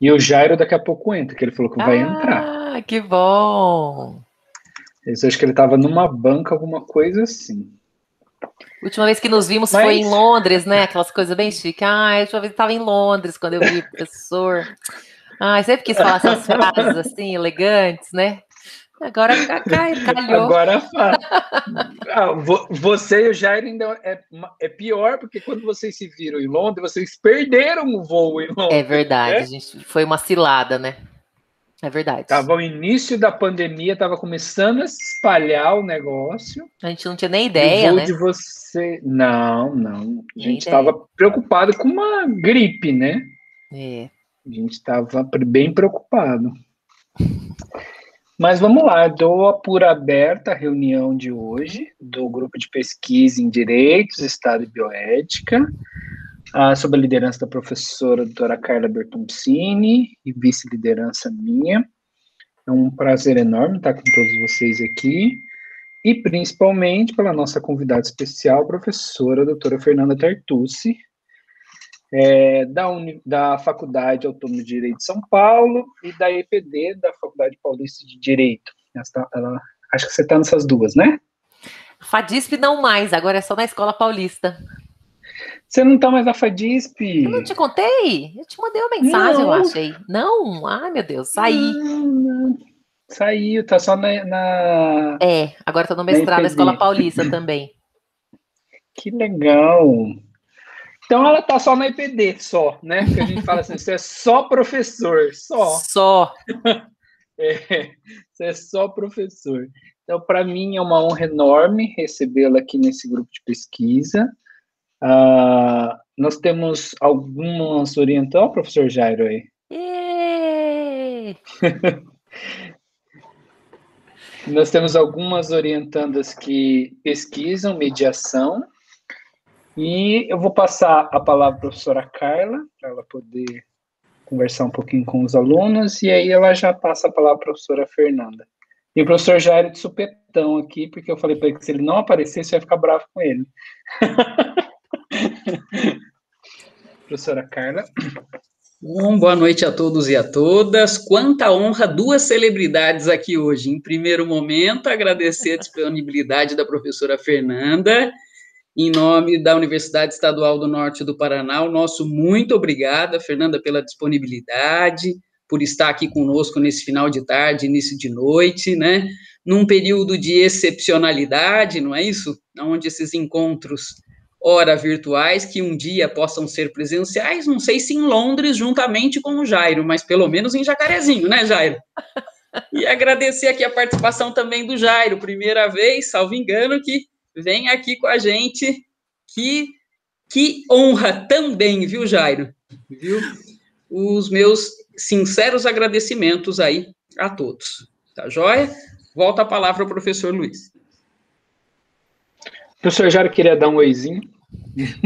E o Jairo daqui a pouco entra, que ele falou que vai entrar. Ah, que bom! Eu acho que ele estava numa banca, alguma coisa assim. Última vez que nos vimos foi em Mas, Londres, né? Aquelas coisas bem chiques. Ah, a última vez estava em Londres quando eu vi o professor. Ah, eu sempre quis falar essas frases assim, elegantes, né? Agora calhou. agora você e o Jair ainda é pior, porque quando vocês se viram em Londres, vocês perderam o voo em É Londres, verdade, né? gente, foi uma cilada, né? É verdade. Tava o início da pandemia, tava começando a se espalhar o negócio. A gente não tinha nem E o ideia, voo de né? você. Não, não. A Nem gente estava ideia. preocupado com uma gripe, né? É. A gente estava bem preocupado. Mas vamos lá, dou por aberta a reunião de hoje do Grupo de Pesquisa em Direitos, Estado e Bioética, sob a liderança da professora doutora Carla Bertoncini e vice-liderança minha. É um prazer enorme estar com todos vocês aqui, e principalmente pela nossa convidada especial, a professora doutora Fernanda Tartucci, da Faculdade Autônoma de Direito de São Paulo e da EPD, da Faculdade Paulista de Direito. Acho que você está nessas duas, né? FADISP não mais, agora é só na Escola Paulista. Você não está mais na FADISP? Eu não te contei? Eu te mandei uma mensagem, eu Não. achei. Não? Ai, meu Deus, saí. Não, não. Saiu, tá só Agora tô no na mestrado na Escola EPD. Paulista também. Que legal. Então ela tá só na EPD, só, né? Porque a gente fala assim, você é só professor, só. Só. Você é só professor. Então, para mim é uma honra enorme recebê-la aqui nesse grupo de pesquisa. Nós temos algumas orientações, professor Jairo aí. Nós temos algumas orientandas que pesquisam mediação, e eu vou passar a palavra à professora Carla, para ela poder conversar um pouquinho com os alunos, e aí ela já passa a palavra à professora Fernanda. E o professor Jairo de supetão aqui, porque eu falei para ele que se ele não aparecer, você vai ficar bravo com ele. Professora Carla. Bom, boa noite a todos e a todas. Quanta honra, duas celebridades aqui hoje. Em primeiro momento, agradecer a disponibilidade da professora Fernanda, em nome da Universidade Estadual do Norte do Paraná, o nosso muito obrigada, Fernanda, pela disponibilidade, por estar aqui conosco nesse final de tarde, início de noite, né? Num período de excepcionalidade, não é isso? Onde esses encontros, ora virtuais, que um dia possam ser presenciais, não sei se em Londres, juntamente com o Jairo, mas pelo menos em Jacarezinho, né, Jairo? E agradecer aqui a participação também do Jairo, primeira vez, salvo engano, que vem aqui com a gente. Que honra também, viu, Jairo? Viu? Os meus sinceros agradecimentos aí a todos. Tá joia? Volta a palavra ao professor Luiz. Professor Jairo queria dar um oizinho.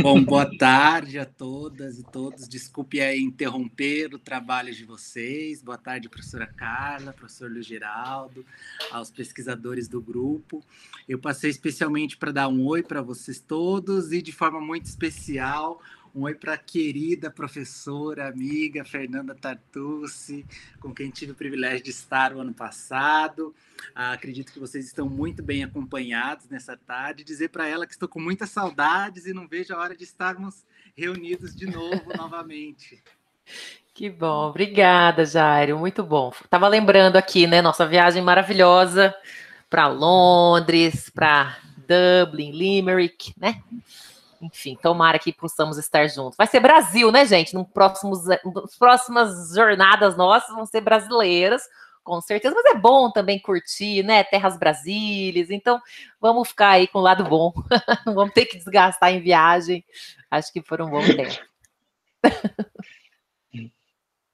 Bom, boa tarde a todas e todos. Desculpe aí interromper o trabalho de vocês. Boa tarde, professora Carla, professor Luiz Geraldo, aos pesquisadores do grupo. Eu passei especialmente para dar um oi para vocês todos e, de forma muito especial, um oi para a querida professora, amiga Fernanda Tartucci, com quem tive o privilégio de estar o ano passado. Acredito que vocês estão muito bem acompanhados nessa tarde. Dizer para ela que estou com muitas saudades e não vejo a hora de estarmos reunidos de novo, novamente. Que bom, obrigada, Jairo, muito bom. Tava lembrando aqui, né, nossa viagem maravilhosa para Londres, para Dublin, Limerick, né? Enfim, tomara que possamos estar juntos. Vai ser Brasil, né, gente? Nas próximas jornadas nossas vão ser brasileiras, com certeza. Mas é bom também curtir, né? Terras Brasílias. Então, vamos ficar aí com o lado bom. Não vamos ter que desgastar em viagem. Acho que foi um bom tempo.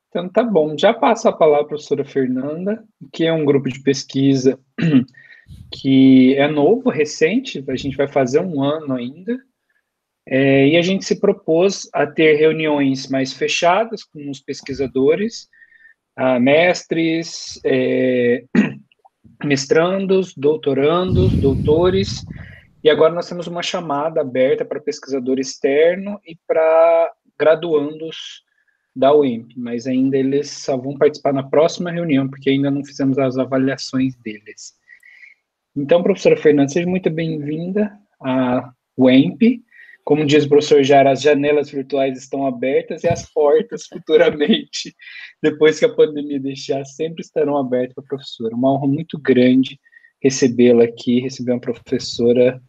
Então, tá bom. Já passo a palavra à professora Fernanda, que é um grupo de pesquisa que é novo, recente. A gente vai fazer um ano ainda. E a gente se propôs a ter reuniões mais fechadas com os pesquisadores, mestres, mestrandos, doutorandos, doutores, e agora nós temos uma chamada aberta para pesquisador externo e para graduandos da UEMP, mas ainda eles só vão participar na próxima reunião, porque ainda não fizemos as avaliações deles. Então, professora Fernanda, seja muito bem-vinda à UEMP. Como diz o professor Jara, as janelas virtuais estão abertas e as portas futuramente, depois que a pandemia deixar, sempre estarão abertas para a professora. Uma honra muito grande recebê-la aqui, receber uma professora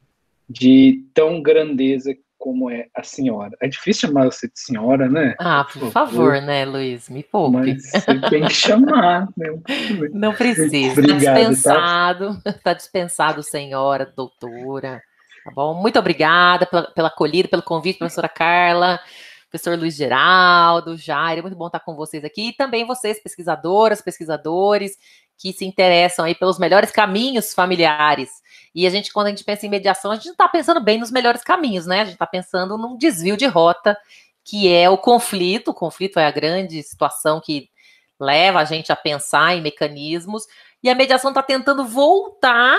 de tão grandeza como é a senhora. É difícil chamar você de senhora, né? Ah, por favor, né, Luiz? Me poupe. Mas você tem que chamar, né? Não precisa. Obrigado, tá? Está dispensado, senhora, doutora. Tá bom? Muito obrigada pela acolhida, pelo convite, professora Carla, professor Luiz Geraldo, Jair, é muito bom estar com vocês aqui. E também vocês, pesquisadoras, pesquisadores, que se interessam aí pelos melhores caminhos familiares. E quando a gente pensa em mediação, a gente não está pensando bem nos melhores caminhos, né? A gente está pensando num desvio de rota, que é o conflito. O conflito é a grande situação que leva a gente a pensar em mecanismos, e a mediação está tentando voltar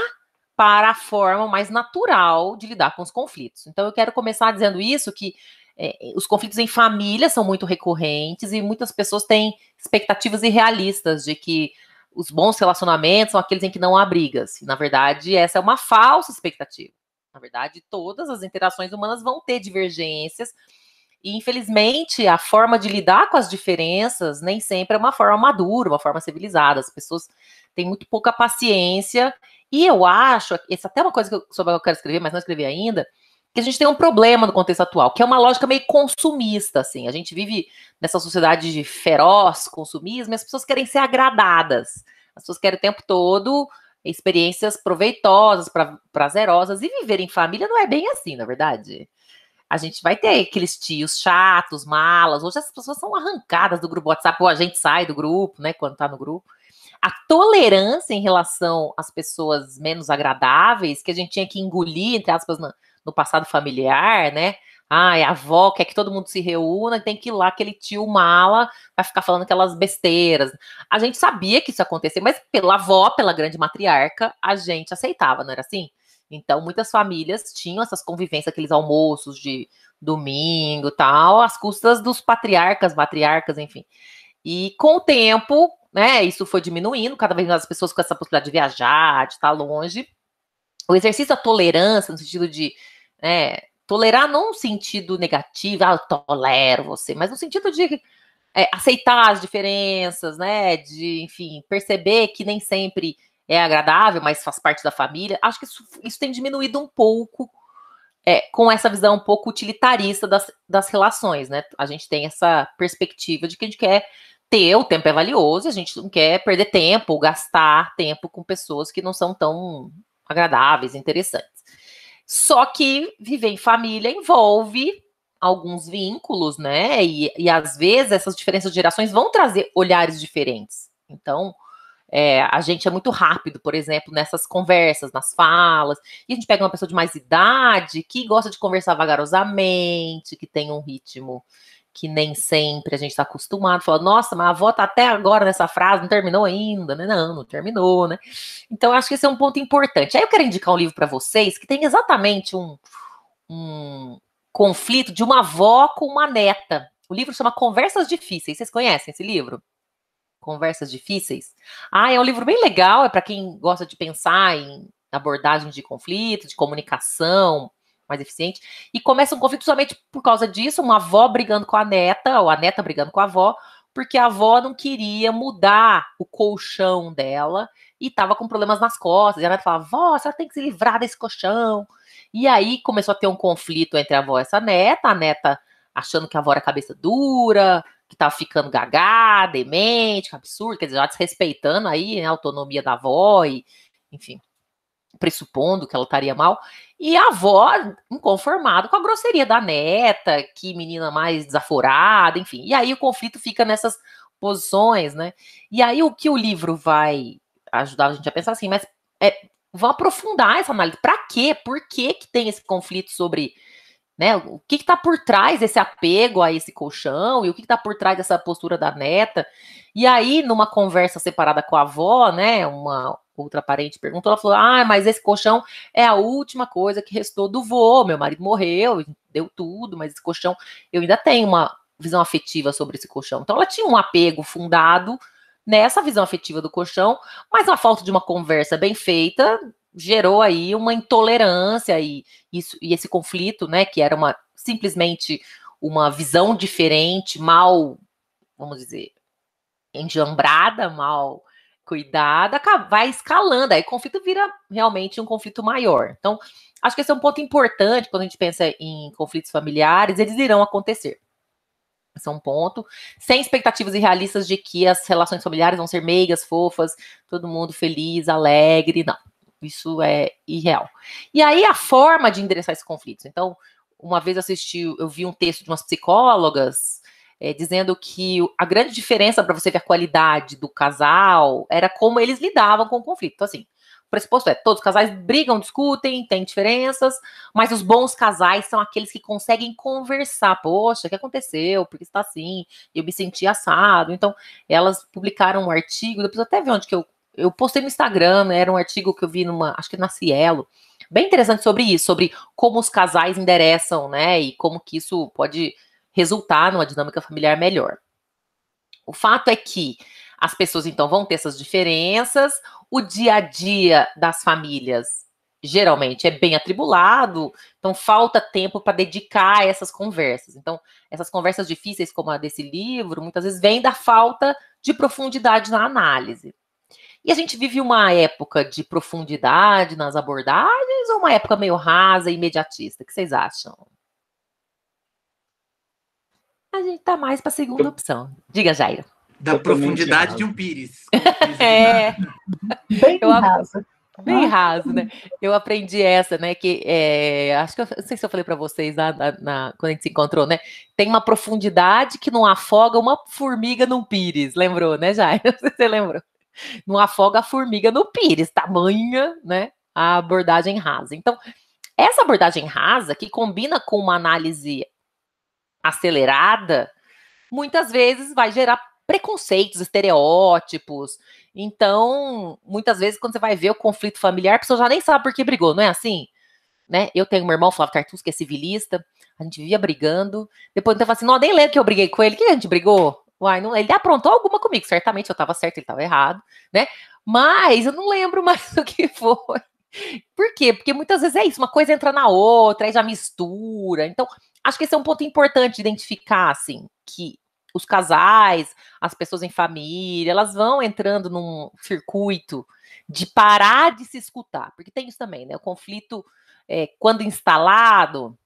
para a forma mais natural de lidar com os conflitos. Então, eu quero começar dizendo isso, que os conflitos em família são muito recorrentes e muitas pessoas têm expectativas irrealistas de que os bons relacionamentos são aqueles em que não há brigas. E, na verdade, essa é uma falsa expectativa. Na verdade, todas as interações humanas vão ter divergências e, infelizmente, a forma de lidar com as diferenças nem sempre é uma forma madura, uma forma civilizada. As pessoas têm muito pouca paciência. E eu acho, essa é até uma coisa sobre a que eu quero escrever, mas não escrevi ainda, que a gente tem um problema no contexto atual, que é uma lógica meio consumista, assim. A gente vive nessa sociedade de feroz consumismo e as pessoas querem ser agradadas. As pessoas querem o tempo todo experiências proveitosas, prazerosas, e viver em família não é bem assim, na verdade. A gente vai ter aqueles tios chatos, malas. Hoje as pessoas são arrancadas do grupo WhatsApp, ou a gente sai do grupo, né, quando tá no grupo. A tolerância em relação às pessoas menos agradáveis, que a gente tinha que engolir, entre aspas, no passado familiar, né? Ah, a avó quer que todo mundo se reúna, tem que ir lá, aquele tio mala vai ficar falando aquelas besteiras. A gente sabia que isso ia acontecer, mas pela avó, pela grande matriarca, a gente aceitava, não era assim? Então, muitas famílias tinham essas convivências, aqueles almoços de domingo, tal, às custas dos patriarcas, matriarcas, enfim. E com o tempo, né, isso foi diminuindo, cada vez mais as pessoas com essa possibilidade de viajar, de estar longe. O exercício da tolerância, no sentido de tolerar não no sentido negativo, eu tolero você, mas no sentido de aceitar as diferenças, né, de, enfim, perceber que nem sempre é agradável, mas faz parte da família. Acho que isso tem diminuído um pouco com essa visão um pouco utilitarista das relações, né? A gente tem essa perspectiva de que a gente quer o tempo é valioso, a gente não quer perder tempo ou gastar tempo com pessoas que não são tão agradáveis, interessantes. Só que viver em família envolve alguns vínculos, né? E às vezes essas diferenças de gerações vão trazer olhares diferentes. Então, a gente é muito rápido, por exemplo, nessas conversas, nas falas, e a gente pega uma pessoa de mais idade que gosta de conversar vagarosamente, que tem um ritmo que nem sempre a gente está acostumado, fala, nossa, mas a avó tá até agora nessa frase, não terminou ainda, né? Não terminou, né? Então, eu acho que esse é um ponto importante. Aí eu quero indicar um livro para vocês que tem exatamente um conflito de uma avó com uma neta. O livro chama Conversas Difíceis. Vocês conhecem esse livro? Conversas Difíceis? É um livro bem legal, é para quem gosta de pensar em abordagem de conflito, de comunicação mais eficiente, e começa um conflito somente por causa disso, uma avó brigando com a neta, ou a neta brigando com a avó, porque a avó não queria mudar o colchão dela, e estava com problemas nas costas, e a neta falava, vó, a senhora tem que se livrar desse colchão, e aí começou a ter um conflito entre a avó e essa neta, a neta achando que a avó era cabeça dura, que tava ficando gaga, demente, que absurdo, quer dizer, já desrespeitando aí, né, a autonomia da avó, e, enfim, pressupondo que ela estaria mal, e a avó inconformada com a grosseria da neta, que menina mais desaforada, enfim, e aí o conflito fica nessas posições, né, e aí o que o livro vai ajudar a gente a pensar assim, mas vão aprofundar essa análise, para quê? Por que tem esse conflito sobre, né, o que está por trás desse apego a esse colchão, e o que está por trás dessa postura da neta, e aí numa conversa separada com a avó, né, uma outra parente perguntou, ela falou, mas esse colchão é a última coisa que restou do vô, meu marido morreu, deu tudo, mas esse colchão, eu ainda tenho visão afetiva sobre esse colchão. Então, ela tinha um apego fundado nessa visão afetiva do colchão, mas a falta de uma conversa bem feita gerou aí uma intolerância e esse conflito, né, que era simplesmente uma visão diferente, mal, vamos dizer, enjambrada, mal cuidada, vai escalando, aí o conflito vira realmente um conflito maior. Então, acho que esse é um ponto importante quando a gente pensa em conflitos familiares, eles irão acontecer. Esse é um ponto, sem expectativas irrealistas de que as relações familiares vão ser meigas, fofas, todo mundo feliz, alegre, não. Isso é irreal. E aí a forma de endereçar esses conflitos. Então, uma vez eu vi um texto de umas psicólogas dizendo que a grande diferença para você ver a qualidade do casal era como eles lidavam com o conflito. Então, assim, o pressuposto todos os casais brigam, discutem, têm diferenças, mas os bons casais são aqueles que conseguem conversar. Poxa, o que aconteceu? Por que está assim? Eu me senti assado. Então, elas publicaram um artigo, depois eu até vi onde que eu postei no Instagram, né, era um artigo que eu vi acho que na Cielo, bem interessante sobre isso, sobre como os casais endereçam, né, e como que isso pode resultar numa dinâmica familiar melhor. O fato é que as pessoas, então, vão ter essas diferenças, o dia a dia das famílias geralmente é bem atribulado, então falta tempo para dedicar a essas conversas. Então, essas conversas difíceis, como a desse livro, muitas vezes vêm da falta de profundidade na análise. E a gente vive uma época de profundidade nas abordagens ou uma época meio rasa e imediatista? O que vocês acham? A gente tá mais para a segunda opção. Diga, Jairo. Da profundidade de um pires. Bem rasa. Bem raso, né? Eu aprendi essa, né? Que acho que não sei se eu falei para vocês quando a gente se encontrou, né? Tem uma profundidade que não afoga uma formiga num pires. Lembrou, né, Jairo? Não sei se você lembrou. Não afoga a formiga no pires, tamanha, né, a abordagem rasa. Então, essa abordagem rasa, que combina com uma análise acelerada, muitas vezes vai gerar preconceitos, estereótipos. Então, muitas vezes, quando você vai ver o conflito familiar, a pessoa já nem sabe por que brigou, não é assim? Né? Eu tenho um irmão, Flávio Tartus, que é civilista, a gente vivia brigando, depois eu falo assim, não, nem lembro que eu briguei com ele, que a gente brigou? Uai, não, ele aprontou alguma comigo, certamente eu estava certo, ele estava errado, né? Mas eu não lembro mais o que foi. Por quê? Porque muitas vezes é isso, uma coisa entra na outra, aí já mistura. Então, acho que esse é um ponto importante de identificar, assim, que os casais, as pessoas em família, elas vão entrando num circuito de parar de se escutar, porque tem isso também, né? O conflito, quando instalado,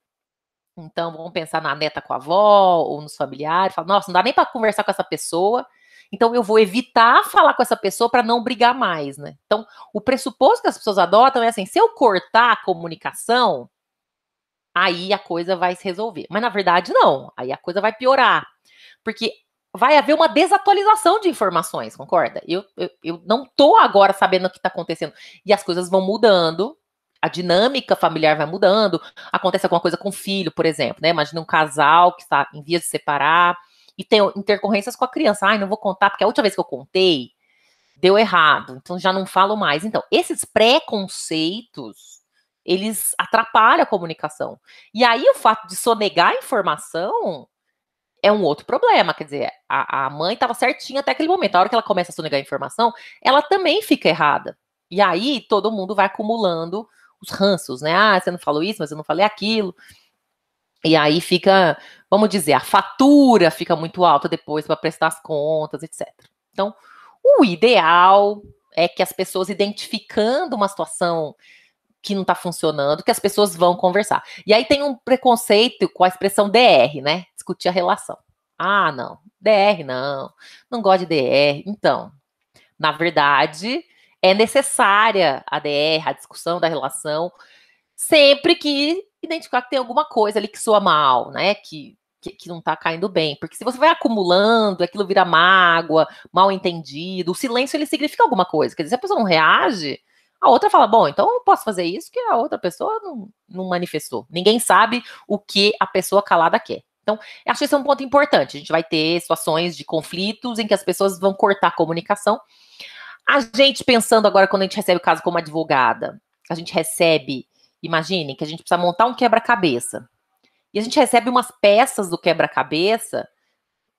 então vamos pensar na neta com a avó ou nos familiares, fala, nossa, não dá nem para conversar com essa pessoa, então eu vou evitar falar com essa pessoa para não brigar mais, né? Então, o pressuposto que as pessoas adotam é assim, se eu cortar a comunicação, aí a coisa vai se resolver. Mas na verdade não, aí a coisa vai piorar, porque vai haver uma desatualização de informações, concorda? Eu não tô agora sabendo o que está acontecendo, e as coisas vão mudando, a dinâmica familiar vai mudando, acontece alguma coisa com o filho, por exemplo, né? Imagina um casal que está em vias de separar e tem intercorrências com a criança. Ai, não vou contar, porque a última vez que eu contei, deu errado, então já não falo mais. Então, esses preconceitos, eles atrapalham a comunicação. E aí, o fato de sonegar a informação é um outro problema, quer dizer, a mãe estava certinha até aquele momento, a hora que ela começa a sonegar a informação, ela também fica errada. E aí, todo mundo vai acumulando os ranços, né? Ah, você não falou isso, mas eu não falei aquilo. E aí fica, vamos dizer, a fatura fica muito alta depois para prestar as contas, etc. Então, o ideal é que as pessoas, identificando uma situação que não está funcionando, que as pessoas vão conversar. E aí tem um preconceito com a expressão DR, né? Discutir a relação. Ah, não, DR não gosto de DR. Então, na verdade, é necessária a DR, a discussão da relação, sempre que identificar que tem alguma coisa ali que soa mal, né? Que não tá caindo bem. Porque se você vai acumulando, aquilo vira mágoa, mal entendido, o silêncio ele significa alguma coisa. Quer dizer, se a pessoa não reage, a outra fala, bom, então eu posso fazer isso que a outra pessoa não manifestou. Ninguém sabe o que a pessoa calada quer. Então, eu acho que esse é um ponto importante. A gente vai ter situações de conflitos em que as pessoas vão cortar a comunicação. A gente, pensando agora, quando a gente recebe o caso como advogada, a gente recebe, imagine que a gente precisa montar um quebra-cabeça. E a gente recebe umas peças do quebra-cabeça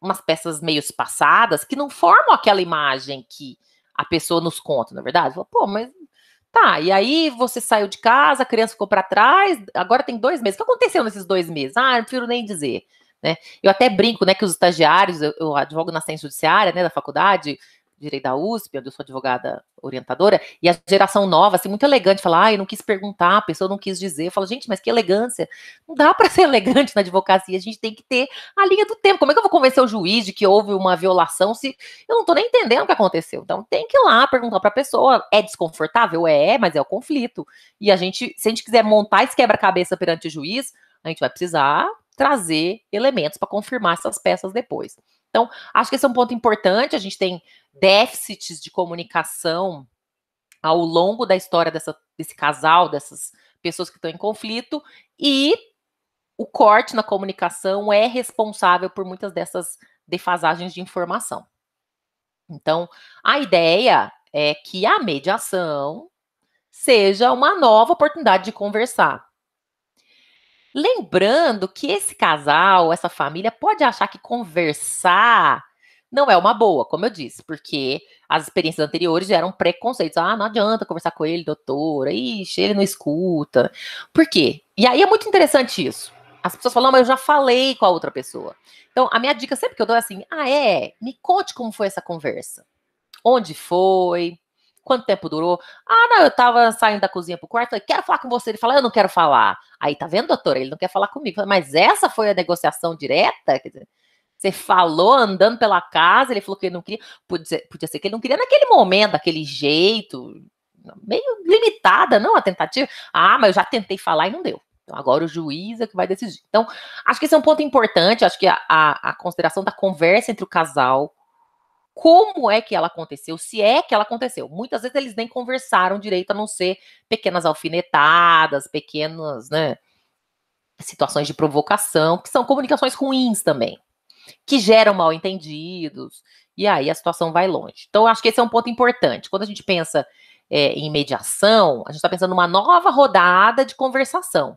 umas peças meio passadas que não formam aquela imagem que a pessoa nos conta, na verdade. Fala, pô, mas tá, e aí você saiu de casa, a criança ficou para trás, agora tem 2 meses. O que aconteceu nesses 2 meses? Ah, eu prefiro nem dizer, né? Eu até brinco, né, que os estagiários, eu advogo na assistência judiciária, né, da faculdade, Direito da USP, onde eu sou advogada orientadora, e a geração nova, assim, muito elegante, fala, ah, eu não quis perguntar, a pessoa não quis dizer. Eu falo, gente, mas que elegância. Não dá para ser elegante na advocacia, a gente tem que ter a linha do tempo. Como é que eu vou convencer o juiz de que houve uma violação se eu não tô nem entendendo o que aconteceu? Então, tem que ir lá perguntar para a pessoa, é desconfortável? É, mas é o conflito. E a gente, se a gente quiser montar esse quebra-cabeça perante o juiz, a gente vai precisar trazer elementos para confirmar essas peças depois. Então, acho que esse é um ponto importante. A gente tem déficits de comunicação ao longo da história desse casal, dessas pessoas que estão em conflito, e o corte na comunicação é responsável por muitas dessas defasagens de informação. Então, a ideia é que a mediação seja uma nova oportunidade de conversar. Lembrando que esse casal, essa família, pode achar que conversar não é uma boa, como eu disse, porque as experiências anteriores geram preconceitos. Ah, não adianta conversar com ele, doutora. Ixi, ele não escuta. Por quê? E aí é muito interessante isso. As pessoas falam, mas eu já falei com a outra pessoa. Então, a minha dica sempre que eu dou é assim, me conte como foi essa conversa. Onde foi? Quanto tempo durou? Ah, não, eu tava saindo da cozinha pro quarto, falei, quero falar com você. Ele fala, eu não quero falar. Aí, tá vendo, doutora? Ele não quer falar comigo. Mas essa foi a negociação direta? Quer dizer, você falou andando pela casa, ele falou que ele não queria. Podia ser que ele não queria naquele momento, daquele jeito, meio limitada, não, a tentativa. Ah, mas eu já tentei falar e não deu. Então, agora o juiz é que vai decidir. Então, acho que esse é um ponto importante. Acho que a consideração da conversa entre o casal, como é que ela aconteceu, se é que ela aconteceu. Muitas vezes eles nem conversaram direito, a não ser pequenas alfinetadas, pequenas, né, situações de provocação, que são comunicações ruins também, que geram mal-entendidos, e aí a situação vai longe. Então, eu acho que esse é um ponto importante. Quando a gente pensa em mediação, a gente está pensando numa nova rodada de conversação,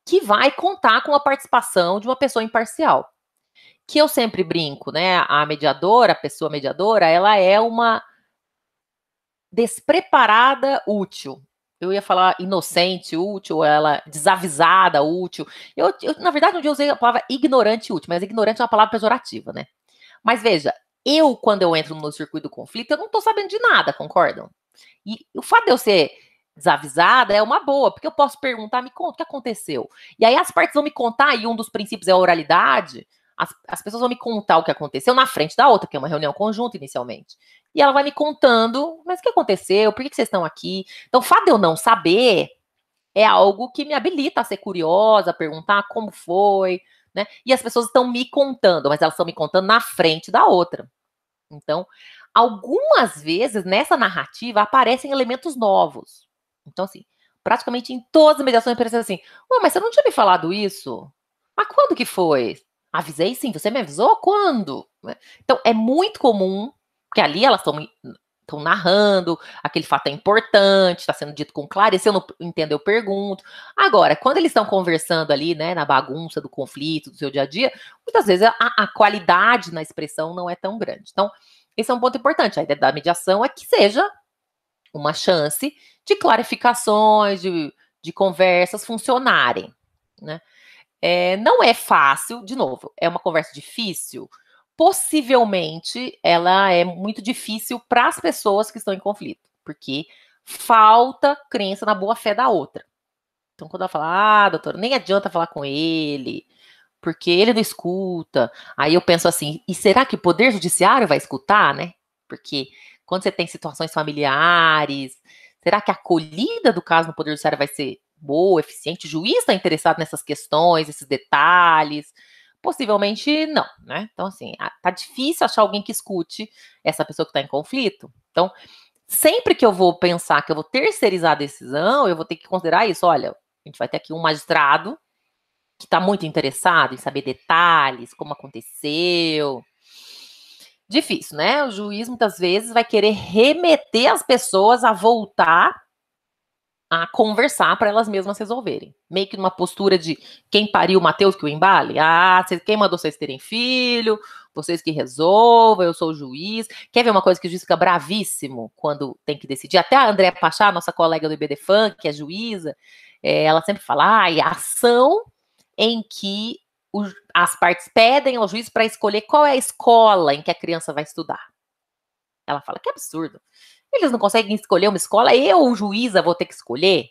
que vai contar com a participação de uma pessoa imparcial. Que eu sempre brinco, né? A mediadora, a pessoa mediadora, ela é uma despreparada útil. Eu ia falar inocente útil, ela desavisada útil. Eu, na verdade, um dia eu usei a palavra ignorante útil, mas ignorante é uma palavra pejorativa, né? Mas veja, quando eu entro no circuito do conflito, eu não tô sabendo de nada, concordam? E o fato de eu ser desavisada é uma boa, porque eu posso perguntar, me conta o que aconteceu. E aí as partes vão me contar, e um dos princípios é a oralidade. As pessoas vão me contar o que aconteceu na frente da outra, que é uma reunião conjunta inicialmente. E ela vai me contando, mas o que aconteceu? Por que vocês estão aqui? Então, o fato de eu não saber é algo que me habilita a ser curiosa, a perguntar como foi, né? E as pessoas estão me contando, mas elas estão me contando na frente da outra. Então, algumas vezes nessa narrativa aparecem elementos novos. Então, assim, praticamente em todas as mediações aparece assim, mas você não tinha me falado isso? Mas quando que foi? Avisei sim, você me avisou? Quando? Então, é muito comum, porque ali elas estão narrando, aquele fato é importante, está sendo dito com clareza, se eu não entendo, eu pergunto. Agora, quando eles estão conversando ali, né, na bagunça do conflito, do seu dia a dia, muitas vezes a qualidade na expressão não é tão grande. Então, esse é um ponto importante. A ideia da mediação é que seja uma chance de clarificações, de conversas funcionarem, né? Não é fácil, de novo, é uma conversa difícil. Possivelmente, ela é muito difícil para as pessoas que estão em conflito, porque falta crença na boa-fé da outra. Então, quando ela fala, doutora, nem adianta falar com ele, porque ele não escuta. Aí eu penso assim, e será que o Poder Judiciário vai escutar, né? Porque quando você tem situações familiares, será que a acolhida do caso no Poder Judiciário vai ser boa, eficiente? O juiz está interessado nessas questões, esses detalhes? Possivelmente não, né? Então, assim, tá difícil achar alguém que escute essa pessoa que está em conflito. Então, sempre que eu vou pensar que eu vou terceirizar a decisão, eu vou ter que considerar isso. Olha, a gente vai ter aqui um magistrado que está muito interessado em saber detalhes, como aconteceu. Difícil, né? O juiz muitas vezes vai querer remeter as pessoas a voltar a conversar para elas mesmas resolverem. Meio que numa postura de quem pariu o Mateus que o embale? Ah, quem mandou vocês terem filho? Vocês que resolvam, eu sou o juiz. Quer ver uma coisa que o juiz fica bravíssimo quando tem que decidir? Até a Andréa Pachá, nossa colega do IBDFAN, que é juíza, ela sempre fala, a ação em que as partes pedem ao juiz para escolher qual é a escola em que a criança vai estudar. Ela fala, que absurdo. Eles não conseguem escolher uma escola, eu, juíza, vou ter que escolher?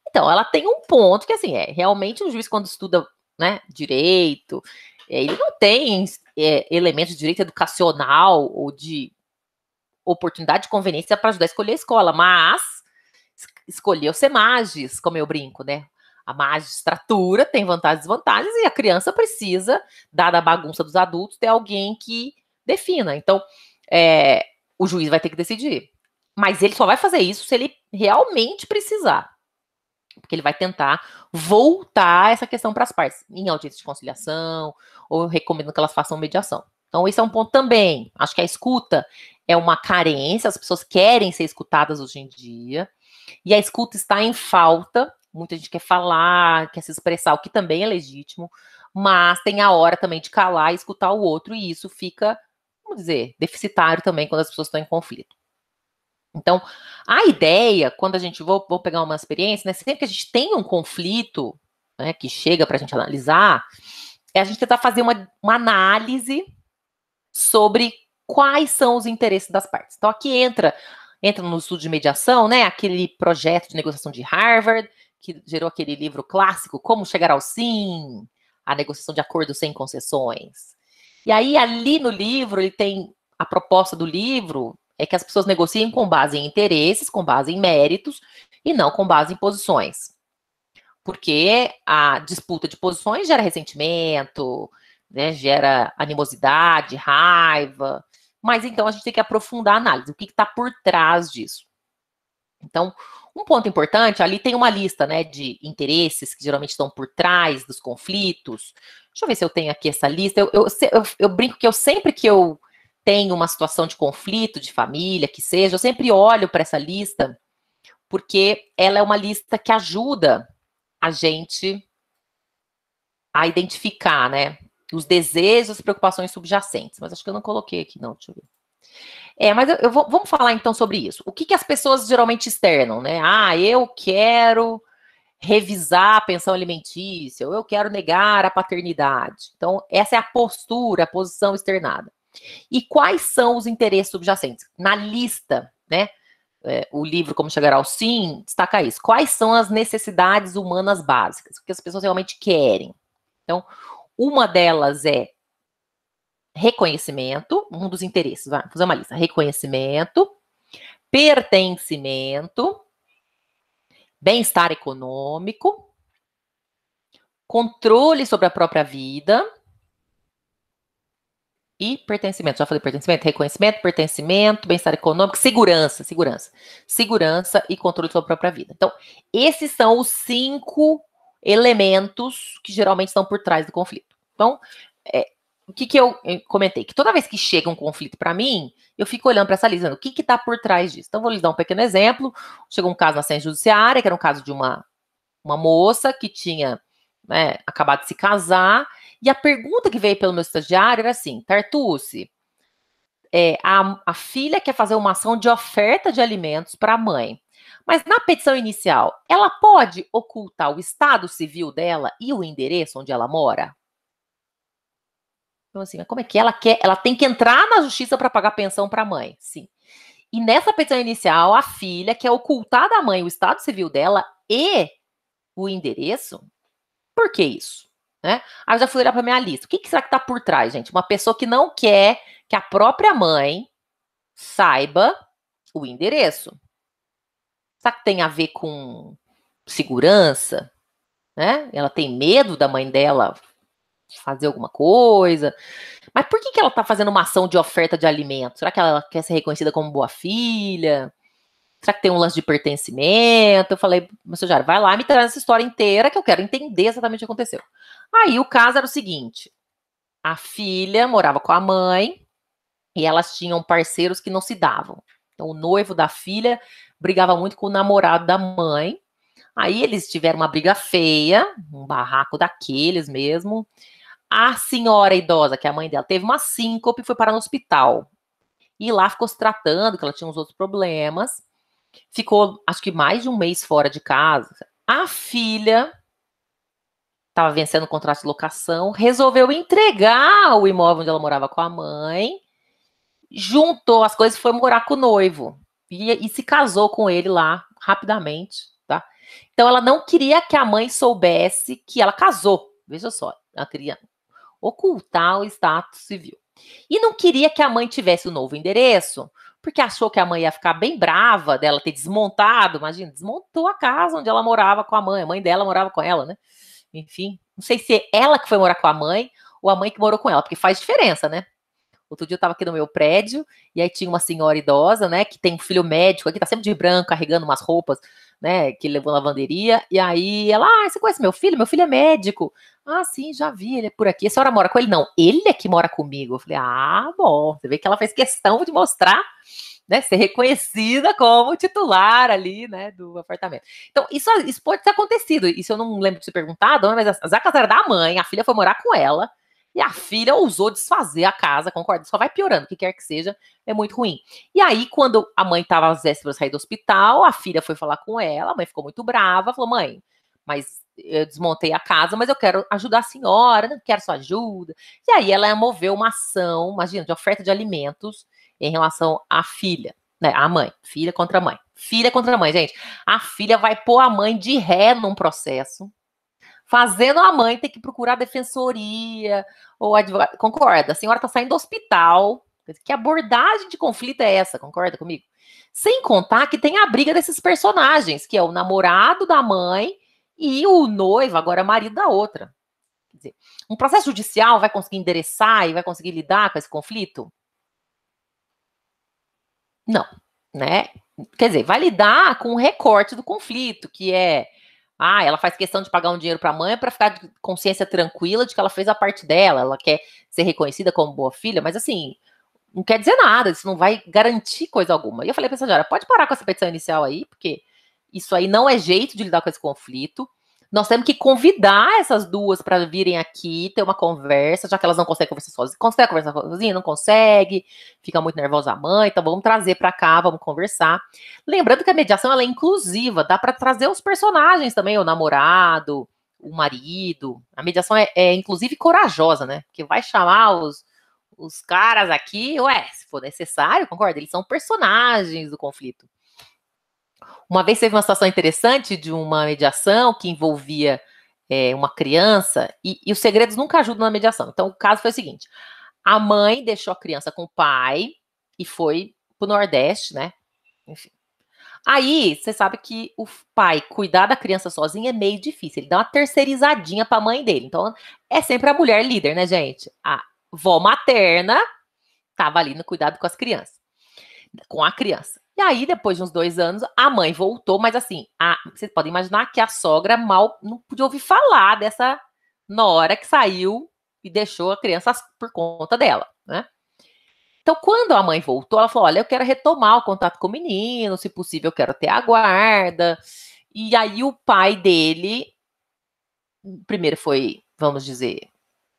Então, ela tem um ponto que, assim, realmente o juiz, quando estuda, né, direito, ele não tem elementos de direito educacional ou de oportunidade de conveniência para ajudar a escolher a escola, mas escolheu ser magis, como eu brinco, né? A magistratura tem vantagens e desvantagens e a criança precisa, dada a bagunça dos adultos, ter alguém que defina. Então, o juiz vai ter que decidir. Mas ele só vai fazer isso se ele realmente precisar. Porque ele vai tentar voltar essa questão para as partes, em audiência de conciliação, ou recomendando que elas façam mediação. Então, esse é um ponto também. Acho que a escuta é uma carência, as pessoas querem ser escutadas hoje em dia, e a escuta está em falta. Muita gente quer falar, quer se expressar, o que também é legítimo, mas tem a hora também de calar e escutar o outro, e isso fica, vamos dizer, deficitário também quando as pessoas estão em conflito. Então, a ideia, quando a gente, vou pegar uma experiência, né, sempre que a gente tem um conflito, né, que chega para a gente analisar, é a gente tentar fazer uma análise sobre quais são os interesses das partes. Então, aqui entra no estudo de mediação, né, aquele projeto de negociação de Harvard, que gerou aquele livro clássico, Como Chegar ao Sim, a negociação de acordo sem concessões. E aí, ali no livro, ele tem a proposta do livro, é que as pessoas negociem com base em interesses, com base em méritos, e não com base em posições. Porque a disputa de posições gera ressentimento, né, gera animosidade, raiva. Mas então a gente tem que aprofundar a análise, o que está por trás disso. Então, um ponto importante, ali tem uma lista, né, de interesses que geralmente estão por trás dos conflitos. Deixa eu ver se eu tenho aqui essa lista. Eu brinco que sempre que eu tenho uma situação de conflito, de família, que seja, eu sempre olho para essa lista, porque ela é uma lista que ajuda a gente a identificar, né, os desejos, as preocupações subjacentes. Mas acho que eu não coloquei aqui, não, deixa eu ver. Mas vamos falar então sobre isso. O que as pessoas geralmente externam, né? Eu quero revisar a pensão alimentícia, ou eu quero negar a paternidade. Então, essa é a postura, a posição externada. E quais são os interesses subjacentes? Na lista, né? O livro Como Chegar ao Sim destaca isso. Quais são as necessidades humanas básicas? O que as pessoas realmente querem? Então, uma delas é reconhecimento, um dos interesses, vamos fazer uma lista. Reconhecimento, pertencimento, bem-estar econômico, controle sobre a própria vida e pertencimento. Já falei pertencimento, reconhecimento, pertencimento, bem-estar econômico, segurança e controle sobre a própria vida. Então, esses são os 5 elementos que geralmente estão por trás do conflito. Então, o que eu comentei? Que toda vez que chega um conflito para mim, eu fico olhando para essa lista, o que está por trás disso? Então, vou lhes dar um pequeno exemplo. Chegou um caso na Assistência Judiciária, que era um caso de uma moça que tinha, né, acabado de se casar, e a pergunta que veio pelo meu estagiário era assim: Tartucci, a filha quer fazer uma ação de oferta de alimentos para a mãe, mas na petição inicial, ela pode ocultar o estado civil dela e o endereço onde ela mora? Então, assim, como é que ela quer? Ela tem que entrar na justiça para pagar pensão para a mãe, sim. E nessa petição inicial, a filha quer ocultar da mãe o estado civil dela e o endereço? Por que isso? Né? Aí eu já fui olhar para minha lista. O que será que está por trás, gente? Uma pessoa que não quer que a própria mãe saiba o endereço. Será que tem a ver com segurança? Né? Ela tem medo da mãe dela fazer alguma coisa? Mas por que ela está fazendo uma ação de oferta de alimentos? Será que ela quer ser reconhecida como boa filha? Será que tem um lance de pertencimento? Eu falei, meu senhor Jário, vai lá me traz essa história inteira que eu quero entender exatamente o que aconteceu. Aí o caso era o seguinte: a filha morava com a mãe e elas tinham parceiros que não se davam. Então o noivo da filha brigava muito com o namorado da mãe Aí eles tiveram uma briga feia, um barraco daqueles mesmo. A senhora idosa, que é a mãe dela, teve uma síncope e foi parar no hospital. E lá ficou se tratando, que ela tinha uns outros problemas. Ficou, acho que mais de um mês fora de casa. A filha estava vencendo o contrato de locação, resolveu entregar o imóvel onde ela morava com a mãe, juntou as coisas e foi morar com o noivo. E se casou com ele lá, rapidamente, tá? Então, ela não queria que a mãe soubesse que ela casou. Veja só, ela queria ocultar o status civil. E não queria que a mãe tivesse o novo endereço, porque achou que a mãe ia ficar bem brava dela ter desmontado. Imagina, desmontou a casa onde ela morava com a mãe dela morava com ela, né? Enfim, não sei se é ela que foi morar com a mãe ou a mãe que morou com ela, porque faz diferença, né? Outro dia eu estava aqui no meu prédio e aí tinha uma senhora idosa, né, que tem um filho médico aqui, tá sempre de branco, carregando umas roupas, né, que ele levou na lavanderia. E aí ela, você conhece meu filho? Meu filho é médico. Ah, sim, já vi, ele é por aqui. A senhora mora com ele? Não, ele é que mora comigo. Eu falei, bom, você vê que ela fez questão de mostrar, né, ser reconhecida como titular ali, né, do apartamento. Então, isso pode ter acontecido. Isso eu não lembro de ter perguntado, mas a casa era da mãe, a filha foi morar com ela, e a filha ousou desfazer a casa, concorda? Só vai piorando, o que quer que seja, é muito ruim. E aí, quando a mãe estava às vésperas de sair do hospital, a filha foi falar com ela, a mãe ficou muito brava, falou, mãe, mas eu desmontei a casa, mas eu quero ajudar a senhora, não quero sua ajuda. E aí ela moveu uma ação, imagina, de oferta de alimentos em relação à filha, né? A mãe, filha contra mãe. Filha contra mãe, gente. A filha vai pôr a mãe de ré num processo, fazendo a mãe ter que procurar defensoria ou advogado. Concorda? A senhora está saindo do hospital. Que abordagem de conflito é essa? Concorda comigo? Sem contar que tem a briga desses personagens, que é o namorado da mãe e o noivo, agora marido da outra. Quer dizer, um processo judicial vai conseguir endereçar e vai conseguir lidar com esse conflito? Não, né? Quer dizer, vai lidar com o recorte do conflito, que é ela faz questão de pagar um dinheiro para a mãe para ficar de consciência tranquila de que ela fez a parte dela, ela quer ser reconhecida como boa filha, mas assim, não quer dizer nada, isso não vai garantir coisa alguma. E eu falei para essa senhora, pode parar com essa petição inicial aí, porque isso aí não é jeito de lidar com esse conflito. Nós temos que convidar essas duas para virem aqui, ter uma conversa, já que elas não conseguem conversar sozinhas. Consegue conversar sozinha? Não consegue. Fica muito nervosa a mãe, então vamos trazer para cá, vamos conversar. Lembrando que a mediação ela é inclusiva, dá para trazer os personagens também, o namorado, o marido. A mediação é inclusive corajosa, né? Porque vai chamar os caras aqui, se for necessário, concorda? Eles são personagens do conflito. Uma vez teve uma situação interessante de uma mediação que envolvia uma criança e os segredos nunca ajudam na mediação. Então, o caso foi o seguinte, a mãe deixou a criança com o pai e foi pro Nordeste, né? Enfim. Aí, você sabe que o pai cuidar da criança sozinho é meio difícil. Ele dá uma terceirizadinha pra mãe dele. Então, é sempre a mulher líder, né, gente? A vó materna tava ali no cuidado com as crianças. Com a criança. E aí, depois de uns 2 anos, a mãe voltou, mas assim, vocês podem imaginar que a sogra mal não podia ouvir falar dessa nora que saiu e deixou a criança por conta dela, né? Então, quando a mãe voltou, ela falou, olha, eu quero retomar o contato com o menino, se possível, eu quero ter a guarda. E aí, o pai dele, primeiro foi, vamos dizer,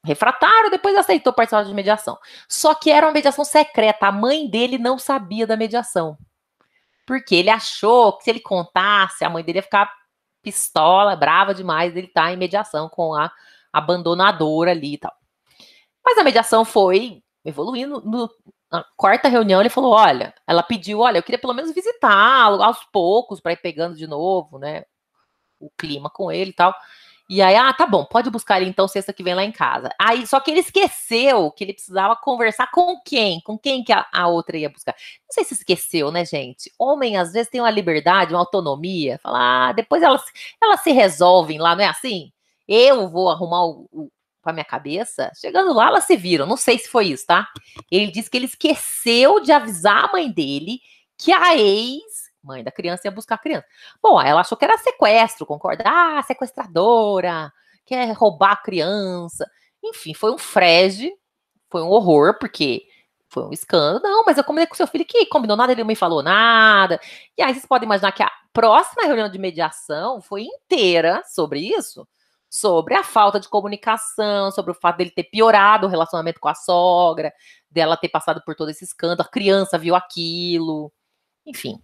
refratário, depois aceitou participar de mediação. Só que era uma mediação secreta, a mãe dele não sabia da mediação. Porque ele achou que se ele contasse, a mãe dele ia ficar pistola, brava demais dele estar em mediação com a abandonadora ali e tal. Mas a mediação foi evoluindo. Na 4ª reunião, ele falou, ela pediu, eu queria pelo menos visitá-lo aos poucos, para ir pegando de novo, né, o clima com ele e tal. E aí, tá bom, pode buscar ele então sexta que vem lá em casa. Aí, só que ele esqueceu que ele precisava conversar com quem? Com quem que a outra ia buscar? Não sei se esqueceu, né, gente? Homem, às vezes, tem uma liberdade, uma autonomia. Fala, depois elas se resolvem lá, não é assim? Eu vou arrumar pra minha cabeça. Chegando lá, elas se viram. Não sei se foi isso, tá? Ele disse que ele esqueceu de avisar a mãe dele que a mãe da criança ia buscar a criança. Bom, ela achou que era sequestro, concorda? Sequestradora, quer roubar a criança. Enfim, foi um frege, foi um horror, porque foi um escândalo. Não, mas eu combinei com seu filho que combinou nada, ele não me falou nada. E aí vocês podem imaginar que próxima reunião de mediação foi inteira sobre isso, sobre a falta de comunicação, sobre o fato dele ter piorado o relacionamento com a sogra, dela ter passado por todo esse escândalo, a criança viu aquilo, enfim.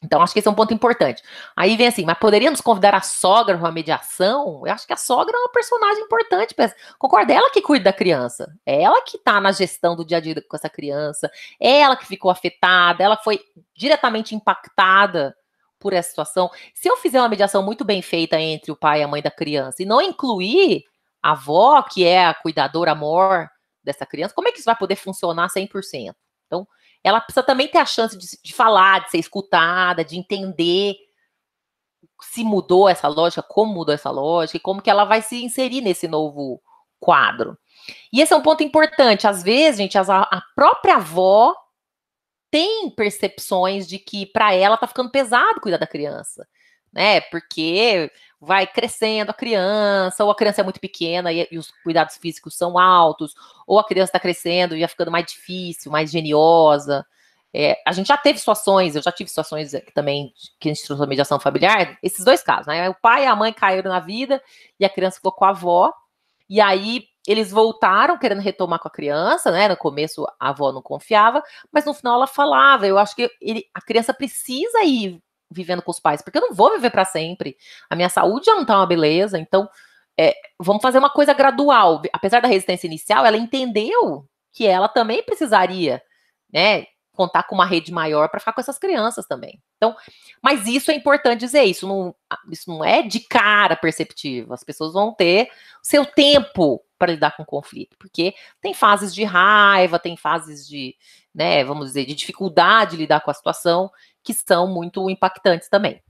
Então, acho que esse é um ponto importante. Aí vem assim, mas poderíamos convidar a sogra para uma mediação? Eu acho que a sogra é uma personagem importante. Concorda? É ela que cuida da criança. É ela que está na gestão do dia a dia com essa criança. É ela que ficou afetada. Ela foi diretamente impactada por essa situação. Se eu fizer uma mediação muito bem feita entre o pai e a mãe da criança e não incluir a avó, que é a cuidadora maior dessa criança, como é que isso vai poder funcionar 100%? Então, ela precisa também ter a chance de falar, de ser escutada, de entender se mudou essa lógica, como mudou essa lógica e como que ela vai se inserir nesse novo quadro. E esse é um ponto importante. Às vezes, gente, a própria avó tem percepções de que para ela tá ficando pesado cuidar da criança, né? Porque vai crescendo a criança, ou a criança é muito pequena e os cuidados físicos são altos, ou a criança está crescendo e vai ficando mais difícil, mais geniosa. A gente já teve situações, eu já tive situações também que a gente trouxe a mediação familiar, esses dois casos, né? O pai e a mãe caíram na vida e a criança ficou com a avó, e aí eles voltaram querendo retomar com a criança, né? No começo a avó não confiava, mas no final ela falava, eu acho que a criança precisa ir vivendo com os pais, porque eu não vou viver para sempre. A minha saúde já não tá uma beleza, então vamos fazer uma coisa gradual. Apesar da resistência inicial, ela entendeu que ela também precisaria, né, contar com uma rede maior para ficar com essas crianças também. Então, mas isso é importante dizer, isso não é de cara perceptível. As pessoas vão ter seu tempo para lidar com o conflito, porque tem fases de raiva, tem fases de, né, vamos dizer, de dificuldade de lidar com a situação, que são muito impactantes também.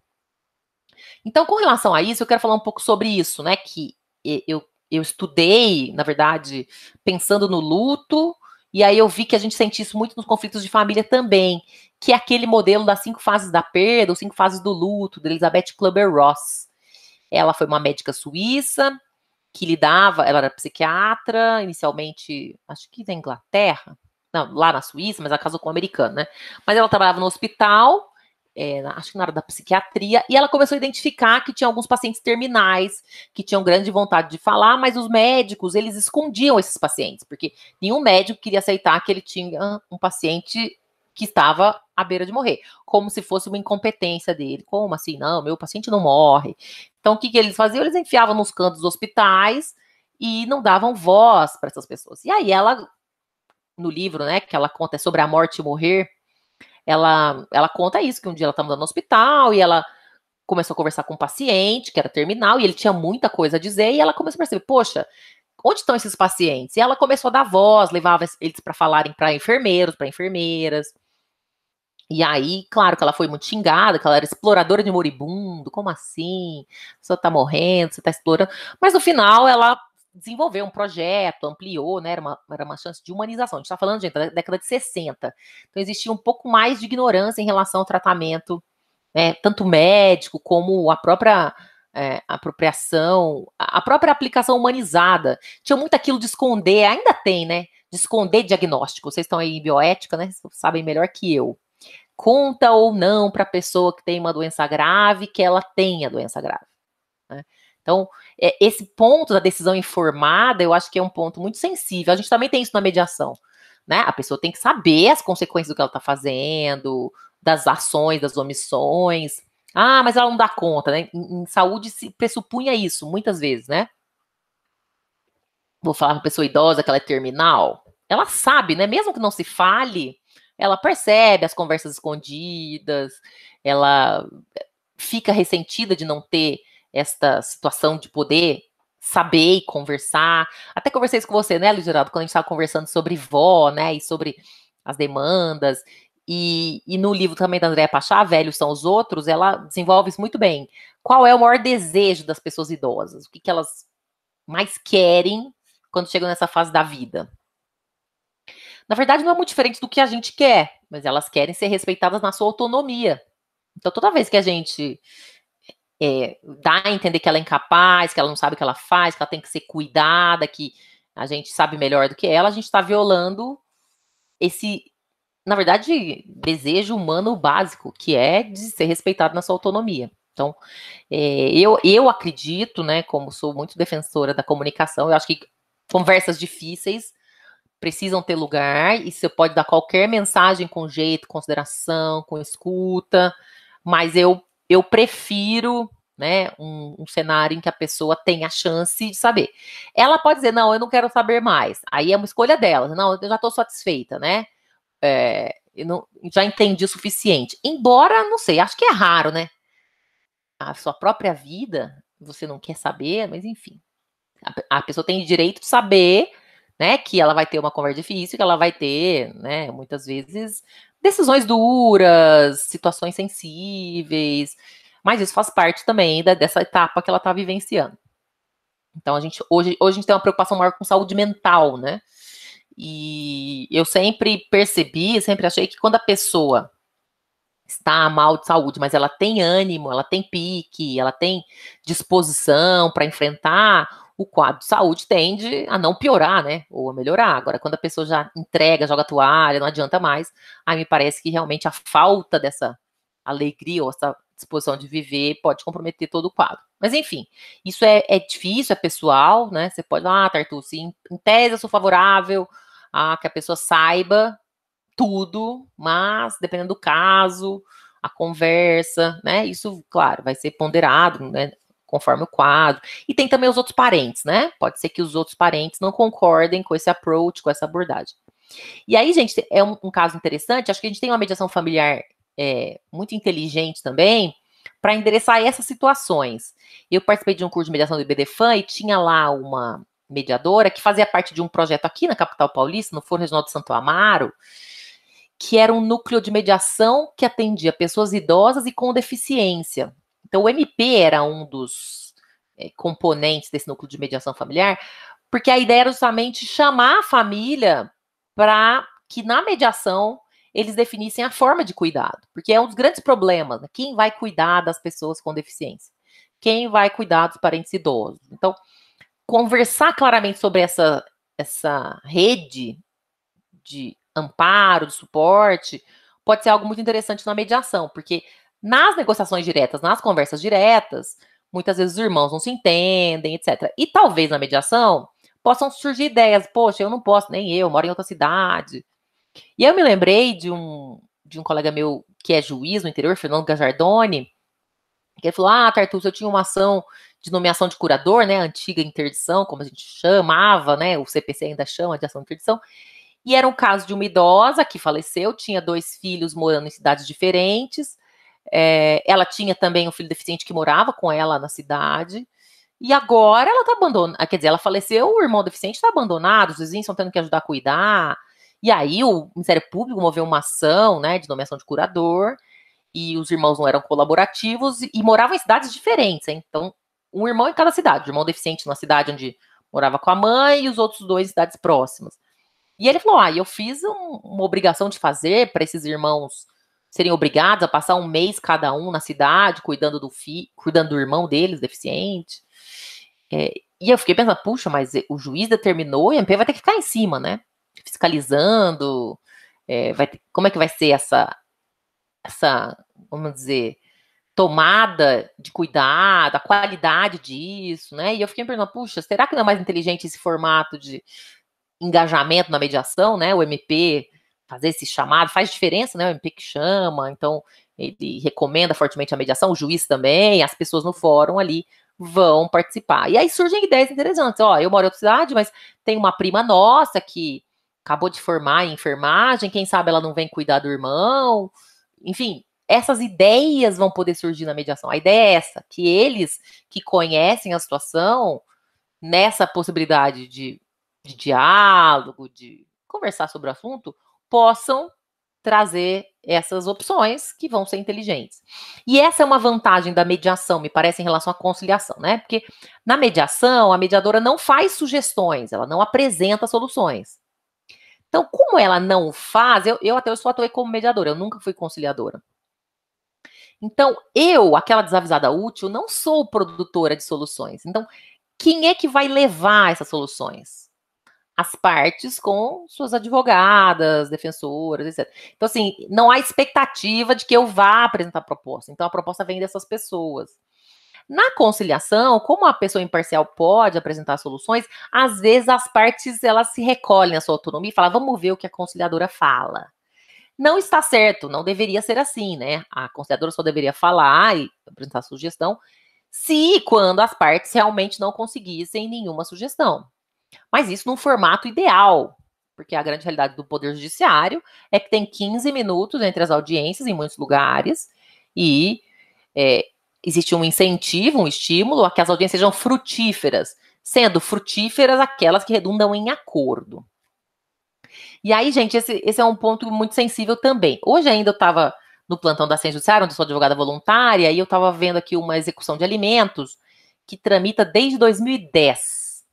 Então, com relação a isso, eu quero falar um pouco sobre isso, né, que eu estudei, na verdade, pensando no luto, e aí eu vi que a gente sente isso muito nos conflitos de família também, que é aquele modelo das 5 fases da perda, ou 5 fases do luto, da Elizabeth Kübler-Ross. Ela foi uma médica suíça, que lidava, ela era psiquiatra, inicialmente, acho que na Inglaterra, não, lá na Suíça, mas ela casou com um americano, né? Mas ela trabalhava no hospital, acho que na área da psiquiatria, e ela começou a identificar que tinha alguns pacientes terminais, que tinham grande vontade de falar, mas os médicos, eles escondiam esses pacientes, porque nenhum médico queria aceitar que ele tinha um paciente que estava à beira de morrer, como se fosse uma incompetência dele. Como assim? Não, meu paciente não morre. Então, o que eles faziam? Eles enfiavam nos cantos dos hospitais e não davam voz para essas pessoas. E aí ela, no livro, né, que ela conta sobre a morte e morrer, ela conta isso, que um dia ela estava no hospital e ela começou a conversar com um paciente que era terminal e ele tinha muita coisa a dizer e ela começou a perceber, poxa, onde estão esses pacientes? E ela começou a dar voz, levava eles para falarem para enfermeiros, para enfermeiras. E aí, claro que ela foi muito xingada, que ela era exploradora de moribundo, como assim? Você tá morrendo, você tá explorando. Mas no final ela desenvolveu um projeto, ampliou, né? Era uma chance de humanização. A gente tá falando, gente, da década de 60. Então existia um pouco mais de ignorância em relação ao tratamento, né, tanto médico como a própria apropriação, a própria aplicação humanizada. Tinha muito aquilo de esconder, ainda tem, né? De esconder diagnóstico. Vocês estão aí em bioética, né? Vocês sabem melhor que eu. Conta ou não para a pessoa que tem uma doença grave que ela tenha doença grave, né? Então, esse ponto da decisão informada, eu acho que é um ponto muito sensível. A gente também tem isso na mediação, né? A pessoa tem que saber as consequências do que ela está fazendo, das ações, das omissões. Ah, mas ela não dá conta, né? Em saúde se pressupunha isso, muitas vezes, né? Vou falar para a pessoa idosa que ela é terminal. Ela sabe, né? Mesmo que não se fale, ela percebe as conversas escondidas, ela fica ressentida de não ter esta situação de poder saber e conversar. Até conversei isso com você, né, Luiz Geraldo, quando a gente estava conversando sobre vó, né, e sobre as demandas. E no livro também da Andréa Pachá, Velhos São os Outros, ela desenvolve isso muito bem. Qual é o maior desejo das pessoas idosas? O que elas mais querem quando chegam nessa fase da vida? Na verdade, não é muito diferente do que a gente quer, mas elas querem ser respeitadas na sua autonomia. Então, toda vez que a gente dá a entender que ela é incapaz, que ela não sabe o que ela faz, que ela tem que ser cuidada, que a gente sabe melhor do que ela, a gente está violando esse na verdade, desejo humano básico, que é de ser respeitado na sua autonomia. Então, eu acredito, né, como sou muito defensora da comunicação, eu acho que conversas difíceis precisam ter lugar, e você pode dar qualquer mensagem com jeito, consideração, com escuta, mas eu prefiro, né, um cenário em que a pessoa tenha a chance de saber. Ela pode dizer, não, eu não quero saber mais. Aí é uma escolha dela. Não, eu já estou satisfeita, né? Eu não, já entendi o suficiente. Embora, não sei, acho que é raro, né? A sua própria vida, você não quer saber, mas enfim. A pessoa tem direito de saber, né, que ela vai ter uma conversa difícil, que ela vai ter, né, muitas vezes, decisões duras, situações sensíveis, mas isso faz parte também dessa etapa que ela está vivenciando. Então, hoje a gente tem uma preocupação maior com saúde mental, né? E eu sempre percebi, sempre achei que quando a pessoa está mal de saúde, mas ela tem ânimo, ela tem pique, ela tem disposição para enfrentar, o quadro de saúde tende a não piorar, né? Ou a melhorar. Agora, quando a pessoa já entrega, joga a toalha, não adianta mais, aí me parece que realmente a falta dessa alegria ou essa disposição de viver pode comprometer todo o quadro. Mas, enfim, isso é difícil, é pessoal, né? Você pode, Tartucci, em tese eu sou favorável a que a pessoa saiba tudo, mas dependendo do caso, a conversa, né? Isso, claro, vai ser ponderado, né? Conforme o quadro. E tem também os outros parentes, né? Pode ser que os outros parentes não concordem com esse approach, com essa abordagem. E aí, gente, é um caso interessante. Acho que a gente tem uma mediação familiar muito inteligente também para endereçar essas situações. Eu participei de um curso de mediação do IBDFAN e tinha lá uma mediadora que fazia parte de um projeto aqui na capital paulista, no Foro Regional de Santo Amaro, que era um núcleo de mediação que atendia pessoas idosas e com deficiência. Então, o MP era um dos componentes desse núcleo de mediação familiar, porque a ideia era justamente chamar a família para que na mediação eles definissem a forma de cuidado, porque é um dos grandes problemas, né? Quem vai cuidar das pessoas com deficiência? Quem vai cuidar dos parentes idosos? Então, conversar claramente sobre essa rede de amparo, de suporte, pode ser algo muito interessante na mediação, porque nas negociações diretas, nas conversas diretas, muitas vezes os irmãos não se entendem, etc. E talvez na mediação possam surgir ideias, poxa, eu não posso, nem eu moro em outra cidade. E eu me lembrei de um colega meu que é juiz no interior, Fernando Gajardoni, que ele falou, Tartucci, eu tinha uma ação de nomeação de curador, né, antiga interdição, como a gente chamava, né, o CPC ainda chama de ação de interdição, e era um caso de uma idosa que faleceu, tinha 2 filhos morando em cidades diferentes, ela tinha também um filho deficiente que morava com ela na cidade, e agora ela está abandonada, quer dizer, ela faleceu, o irmão deficiente está abandonado, os vizinhos estão tendo que ajudar a cuidar, e aí o Ministério Público moveu uma ação, né, de nomeação de curador, e os irmãos não eram colaborativos, e moravam em cidades diferentes, hein? Então, um irmão em cada cidade, o irmão deficiente na cidade onde morava com a mãe, e os outros 2 em cidades próximas. E ele falou, eu fiz uma obrigação de fazer para esses irmãos serem obrigados a passar 1 mês cada um na cidade, cuidando do irmão deles, deficiente. E eu fiquei pensando, puxa, mas o juiz determinou e o MP vai ter que ficar em cima, né? Fiscalizando, como é que vai ser essa, vamos dizer, tomada de cuidado, a qualidade disso, né? E eu fiquei me perguntando, puxa, será que não é mais inteligente esse formato de engajamento na mediação, né? O MP fazer esse chamado, faz diferença, né? O MP que chama, então ele recomenda fortemente a mediação, o juiz também, as pessoas no fórum ali vão participar. E aí surgem ideias interessantes. Eu moro em outra cidade, mas tem uma prima nossa que acabou de formar em enfermagem, quem sabe ela não vem cuidar do irmão. Enfim, essas ideias vão poder surgir na mediação. A ideia é essa, que eles que conhecem a situação, nessa possibilidade de diálogo, de conversar sobre o assunto, possam trazer essas opções que vão ser inteligentes. E essa é uma vantagem da mediação, me parece, em relação à conciliação, né? Porque na mediação, a mediadora não faz sugestões, ela não apresenta soluções. Então, como ela não faz, eu até só atuei como mediadora, eu nunca fui conciliadora. Então, aquela desavisada útil, não sou produtora de soluções. Então, quem é que vai levar essas soluções? as partes com suas advogadas, defensoras, etc. Então, assim, não há expectativa de que eu vá apresentar a proposta. Então, a proposta vem dessas pessoas. Na conciliação, como a pessoa imparcial pode apresentar soluções, às vezes as partes elas se recolhem à sua autonomia e falam, vamos ver o que a conciliadora fala. Não está certo, não deveria ser assim, né? A conciliadora só deveria falar e apresentar sugestão quando as partes realmente não conseguissem nenhuma sugestão. Mas isso num formato ideal, porque a grande realidade do Poder Judiciário é que tem 15 minutos entre as audiências em muitos lugares e existe um incentivo, um estímulo a que as audiências sejam frutíferas, sendo frutíferas aquelas que redundam em acordo. E aí, gente, esse é um ponto muito sensível também. Hoje ainda eu estava no plantão da Ciência Judiciária, onde eu sou advogada voluntária, e eu estava vendo aqui uma execução de alimentos que tramita desde 2010.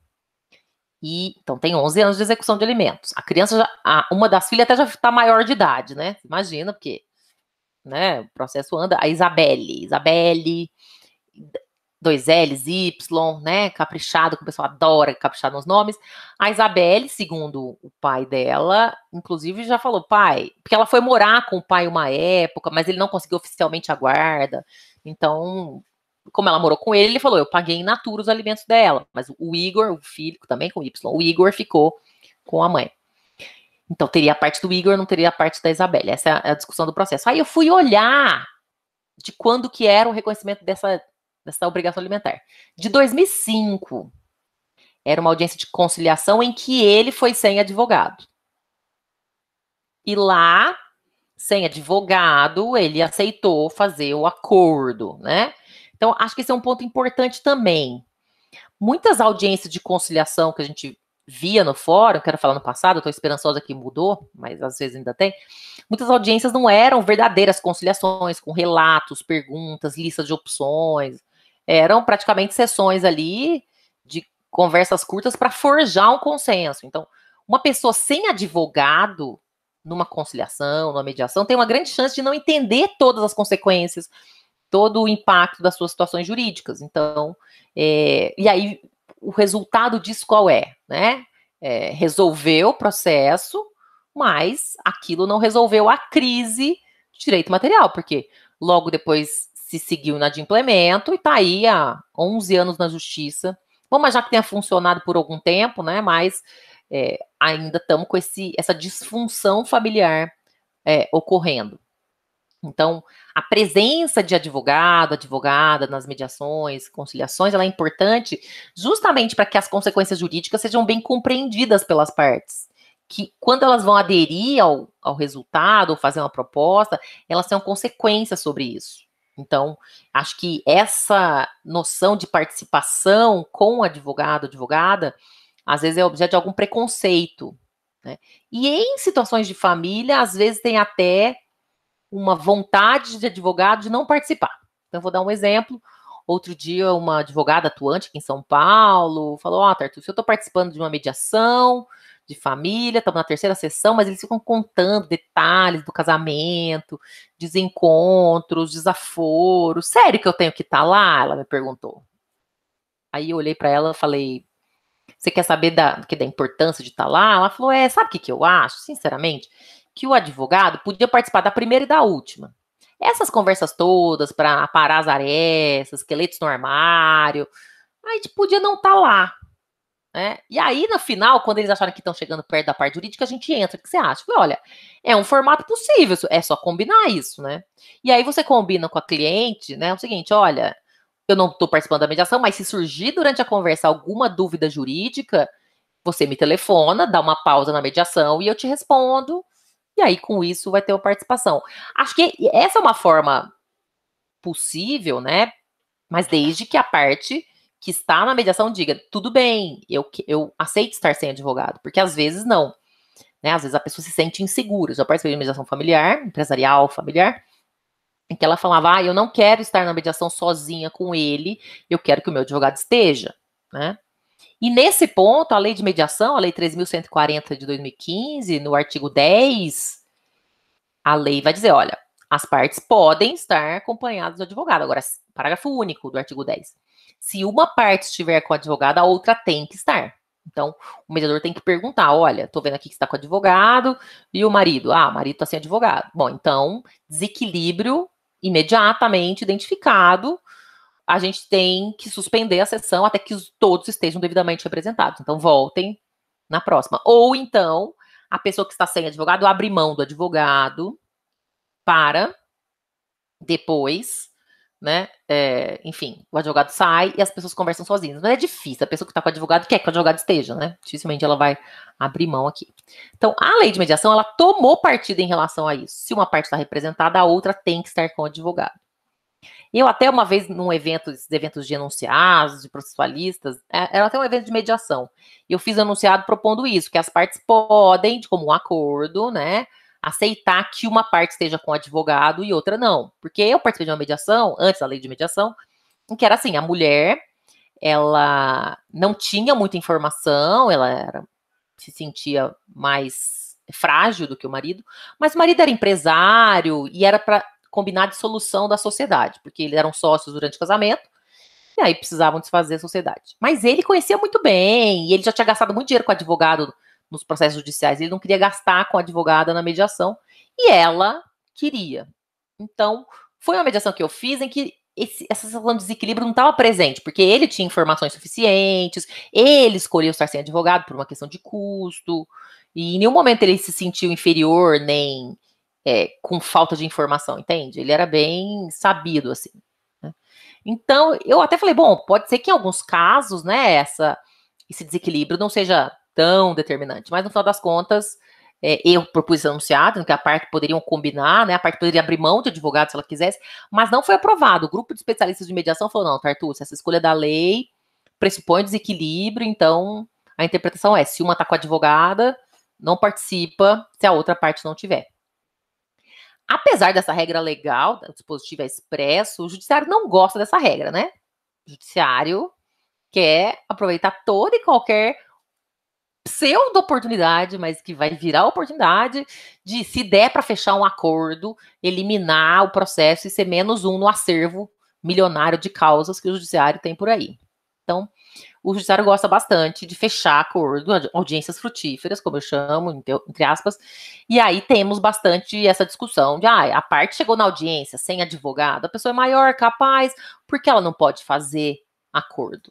Então, tem 11 anos de execução de alimentos. A criança, uma das filhas até já está maior de idade, né? Imagina, porque né, o processo anda. A Isabelle, 2 L's, Y, né, caprichado, que o pessoal adora caprichar nos nomes. A Isabelle, segundo o pai dela, inclusive já falou, pai, porque ela foi morar com o pai uma época, mas ele não conseguiu oficialmente a guarda, então, como ela morou com ele falou, eu paguei in natura os alimentos dela, mas o Igor, o filho, também com Y, o Igor ficou com a mãe. Então, teria a parte do Igor, não teria a parte da Isabelle, essa é a discussão do processo. Aí eu fui olhar de quando que era o reconhecimento dessa obrigação alimentar. De 2005, era uma audiência de conciliação em que ele foi sem advogado. E lá, sem advogado, ele aceitou fazer o acordo, né? Então, acho que esse é um ponto importante também. Muitas audiências de conciliação que a gente via no fórum, quero falar no passado, eu estou esperançosa que mudou, mas às vezes ainda tem. Muitas audiências não eram verdadeiras conciliações, com relatos, perguntas, listas de opções. Eram praticamente sessões ali de conversas curtas para forjar um consenso. Então, uma pessoa sem advogado numa conciliação, numa mediação, tem uma grande chance de não entender todas as consequências, todo o impacto das suas situações jurídicas. Então, e aí o resultado disso qual é? Né? Resolveu o processo, mas aquilo não resolveu a crise de direito material, porque logo depois se seguiu inadimplemento e está aí há 11 anos na justiça. Bom, mas já que tenha funcionado por algum tempo, né? Mas ainda estamos com essa disfunção familiar ocorrendo. Então, a presença de advogado, advogada nas mediações, conciliações, ela é importante justamente para que as consequências jurídicas sejam bem compreendidas pelas partes. Que quando elas vão aderir ao resultado ou fazer uma proposta, elas tenham consequências sobre isso. Então, acho que essa noção de participação com o advogado, advogada, às vezes é objeto de algum preconceito, né? E em situações de família, às vezes tem até uma vontade de advogado de não participar. Então, eu vou dar um exemplo. Outro dia, uma advogada atuante aqui em São Paulo falou, Tartus, eu estou participando de uma mediação de família, estamos na 3ª sessão, mas eles ficam contando detalhes do casamento, desencontros, desaforos. Sério que eu tenho que estar lá? Ela me perguntou. Aí eu olhei para ela e falei, você quer saber da importância de estar lá? Ela falou, sabe o que eu acho, sinceramente? Que o advogado podia participar da primeira e da última. Essas conversas todas para aparar as arestas, esqueletos no armário, a gente podia não estar lá. Né? E aí, no final, quando eles acharem que estão chegando perto da parte jurídica, a gente entra. O que você acha? Falei, olha, é um formato possível, é só combinar isso, né? E aí você combina com a cliente, né? O seguinte, olha, eu não estou participando da mediação, mas se surgir durante a conversa alguma dúvida jurídica, você me telefona, dá uma pausa na mediação e eu te respondo. E aí, com isso, vai ter uma participação. Acho que essa é uma forma possível, né? Mas desde que a parte que está na mediação diga, tudo bem, eu aceito estar sem advogado, porque às vezes não. Né? Às vezes a pessoa se sente insegura. Eu já participei de mediação familiar, empresarial, familiar, em que ela falava, eu não quero estar na mediação sozinha com ele, eu quero que o meu advogado esteja, né? E nesse ponto, a lei de mediação, a lei 3.140 de 2015, no artigo 10, a lei vai dizer, olha, as partes podem estar acompanhadas do advogado. Agora, parágrafo único do artigo 10. Se uma parte estiver com o advogado, a outra tem que estar. Então, o mediador tem que perguntar, olha, tô vendo aqui que você está com advogado, e o marido? Ah, o marido está sem advogado. Bom, então, desequilíbrio imediatamente identificado, a gente tem que suspender a sessão até que todos estejam devidamente representados. Então, voltem na próxima. Ou, então, a pessoa que está sem advogado abre mão do advogado para depois, né, enfim, o advogado sai e as pessoas conversam sozinhas. Não é difícil, a pessoa que está com o advogado quer que o advogado esteja, né? Dificilmente ela vai abrir mão aqui. Então, a lei de mediação, ela tomou partido em relação a isso. Se uma parte está representada, a outra tem que estar com o advogado. Eu até uma vez, num evento, esses eventos de enunciados, de processualistas, era até um evento de mediação, eu fiz um enunciado propondo isso, que as partes podem, de comum acordo, né, aceitar que uma parte esteja com o advogado e outra não. Porque eu participei de uma mediação, antes da lei de mediação, em que era assim, a mulher, ela não tinha muita informação, se sentia mais frágil do que o marido, mas o marido era empresário e era para combinar de solução da sociedade, porque eles eram sócios durante o casamento, e aí precisavam desfazer a sociedade. Mas ele conhecia muito bem, e ele já tinha gastado muito dinheiro com advogado nos processos judiciais, ele não queria gastar com a advogada na mediação, e ela queria. Então, foi uma mediação que eu fiz em que essa sensação de desequilíbrio não estava presente, porque ele tinha informações suficientes, ele escolheu estar sem advogado por uma questão de custo, e em nenhum momento ele se sentiu inferior, nem com falta de informação, entende? Ele era bem sabido, assim. Né? Então, eu até falei, bom, pode ser que em alguns casos, né, esse desequilíbrio não seja tão determinante, mas no final das contas, eu propus esse enunciado, que a parte poderiam combinar, né, a parte poderia abrir mão de advogado se ela quisesse, mas não foi aprovado. O grupo de especialistas de mediação falou, não, Tartucci, essa escolha da lei pressupõe desequilíbrio, então a interpretação é, se uma está com a advogada, não participa, se a outra parte não tiver. Apesar dessa regra legal, o dispositivo é expresso, o judiciário não gosta dessa regra, né? O judiciário quer aproveitar toda e qualquer pseudo-oportunidade, mas que vai virar oportunidade de, se der para fechar um acordo, eliminar o processo e ser menos um no acervo milionário de causas que o judiciário tem por aí. Então, o judiciário gosta bastante de fechar acordo, audiências frutíferas, como eu chamo, entre aspas, e aí temos bastante essa discussão de, a parte chegou na audiência sem advogado, a pessoa é maior, capaz, por que ela não pode fazer acordo?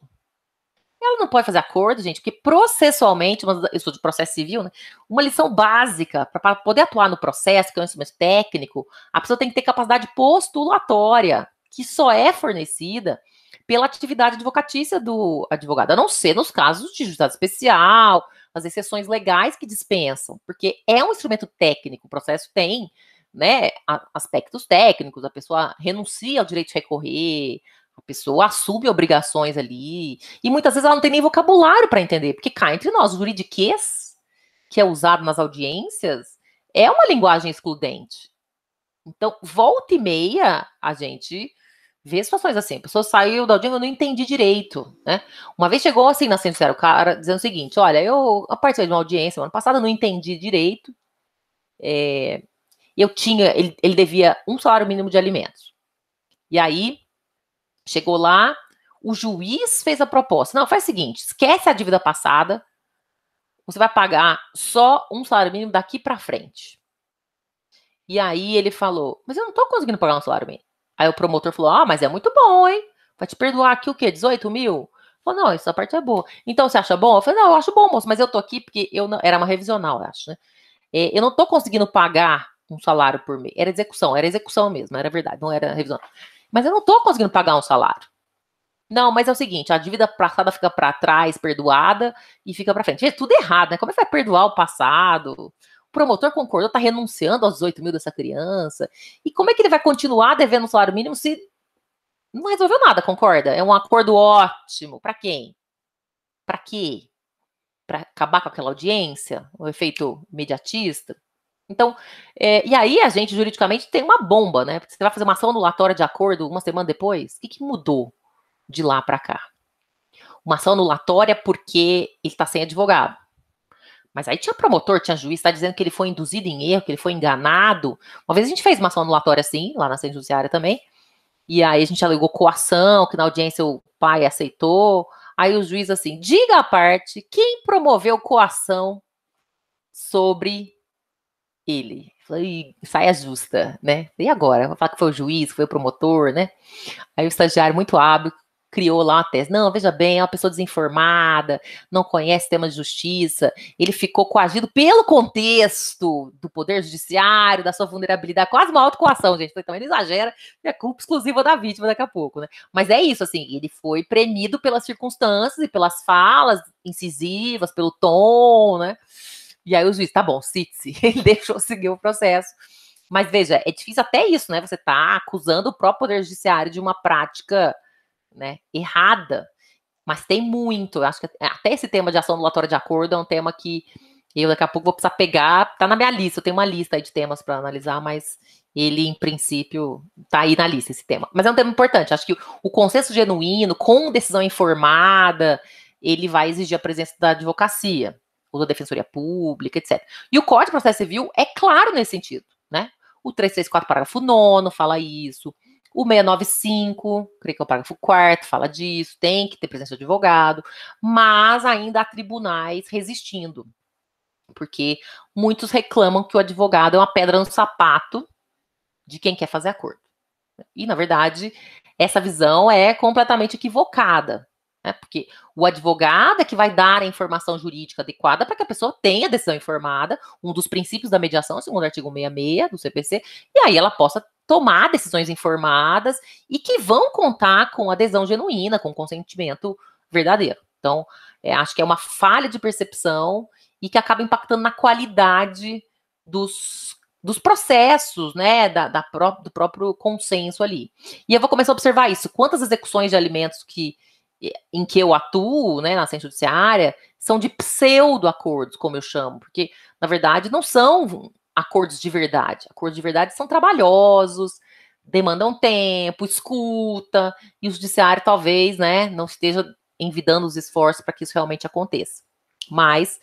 Ela não pode fazer acordo, gente, porque processualmente, eu sou de processo civil, né, uma lição básica, para poder atuar no processo, que é um instrumento técnico, a pessoa tem que ter capacidade postulatória, que só é fornecida pela atividade advocatícia do advogado, a não ser nos casos de juizado especial, as exceções legais que dispensam, porque é um instrumento técnico, o processo tem, né, aspectos técnicos, a pessoa renuncia ao direito de recorrer, a pessoa assume obrigações ali, e muitas vezes ela não tem nem vocabulário para entender, porque cá entre nós, o juridiquês, que é usado nas audiências, é uma linguagem excludente. Então, volta e meia, a gente vê situações assim, a pessoa saiu da audiência, eu não entendi direito, né? Uma vez chegou assim na Centro-Judiciário, o cara dizendo o seguinte, olha, eu participei de uma audiência ano passado, eu não entendi direito, ele devia um salário mínimo de alimentos. E aí, chegou lá, o juiz fez a proposta, não, faz o seguinte, esquece a dívida passada, você vai pagar só um salário mínimo daqui para frente. E aí ele falou, mas eu não tô conseguindo pagar um salário mínimo. Aí o promotor falou, mas é muito bom, hein? Vai te perdoar aqui o quê? 18 mil? Falou, não, essa parte é boa. Então você acha bom? Eu falei, não, eu acho bom, moço, mas eu tô aqui porque era uma revisional, eu acho, né? Eu não tô conseguindo pagar um salário por mês. Era execução mesmo, era verdade, não era revisional. Mas eu não tô conseguindo pagar um salário. Não, mas é o seguinte, a dívida passada fica para trás, perdoada, e fica para frente. Gente, tudo errado, né? Como é que vai perdoar o passado? O promotor concordou, tá renunciando aos 18 mil dessa criança. E como é que ele vai continuar devendo um salário mínimo se não resolveu nada, concorda? É um acordo ótimo. Para quem? Para quê? Para acabar com aquela audiência? O efeito imediatista? Então, e aí a gente, juridicamente, tem uma bomba, né? Porque você vai fazer uma ação anulatória de acordo uma semana depois. O que mudou de lá para cá? Uma ação anulatória porque ele está sem advogado. Mas aí tinha promotor, tinha juiz, está dizendo que ele foi induzido em erro, que ele foi enganado. Uma vez a gente fez uma ação anulatória assim, lá na Centro Judiciária também, e aí a gente alegou coação, que na audiência o pai aceitou, Aí o juiz assim, diga à parte quem promoveu coação sobre ele. Falei, saia justa, né? E agora? Vou falar que foi o juiz, foi o promotor, né? Aí o estagiário muito hábil criou lá uma tese. Não, veja bem, é uma pessoa desinformada, não conhece temas de justiça, ele ficou coagido pelo contexto do poder judiciário, da sua vulnerabilidade, quase uma autocoação, gente. Então, também não exagera, é culpa exclusiva da vítima daqui a pouco, né? Mas é isso, assim, ele foi premido pelas circunstâncias e pelas falas incisivas, pelo tom, né? E aí o juiz, tá bom, cite-se, ele deixou seguir o processo. Mas veja, é difícil até isso, né? Você tá acusando o próprio poder judiciário de uma prática, né, errada, mas tem muito, eu acho que até esse tema de ação anulatória de acordo é um tema que eu daqui a pouco vou precisar pegar, tá na minha lista, eu tenho uma lista aí de temas para analisar, mas ele, em princípio, tá aí na lista esse tema. Mas é um tema importante, acho que o consenso genuíno, com decisão informada, ele vai exigir a presença da advocacia, ou da defensoria pública, etc. E o Código de Processo Civil é claro nesse sentido, né? O 334, parágrafo 9º, fala isso. O 695, creio que é o parágrafo 4º, fala disso, tem que ter presença de advogado, mas ainda há tribunais resistindo, porque muitos reclamam que o advogado é uma pedra no sapato de quem quer fazer acordo. E, na verdade, essa visão é completamente equivocada, né? Porque o advogado é que vai dar a informação jurídica adequada para que a pessoa tenha decisão informada, um dos princípios da mediação, segundo o artigo 66 do CPC, e aí ela possa tomar decisões informadas e que vão contar com adesão genuína, com consentimento verdadeiro. Então, acho que é uma falha de percepção e que acaba impactando na qualidade dos processos, né, do próprio consenso ali. E eu vou começar a observar isso. Quantas execuções de alimentos em que eu atuo, né, na ciência judiciária, são de pseudo-acordos, como eu chamo, porque, na verdade, não são acordos de verdade. Acordos de verdade são trabalhosos, demandam tempo, escuta, e o judiciário talvez, né, não esteja envidando os esforços para que isso realmente aconteça. Mas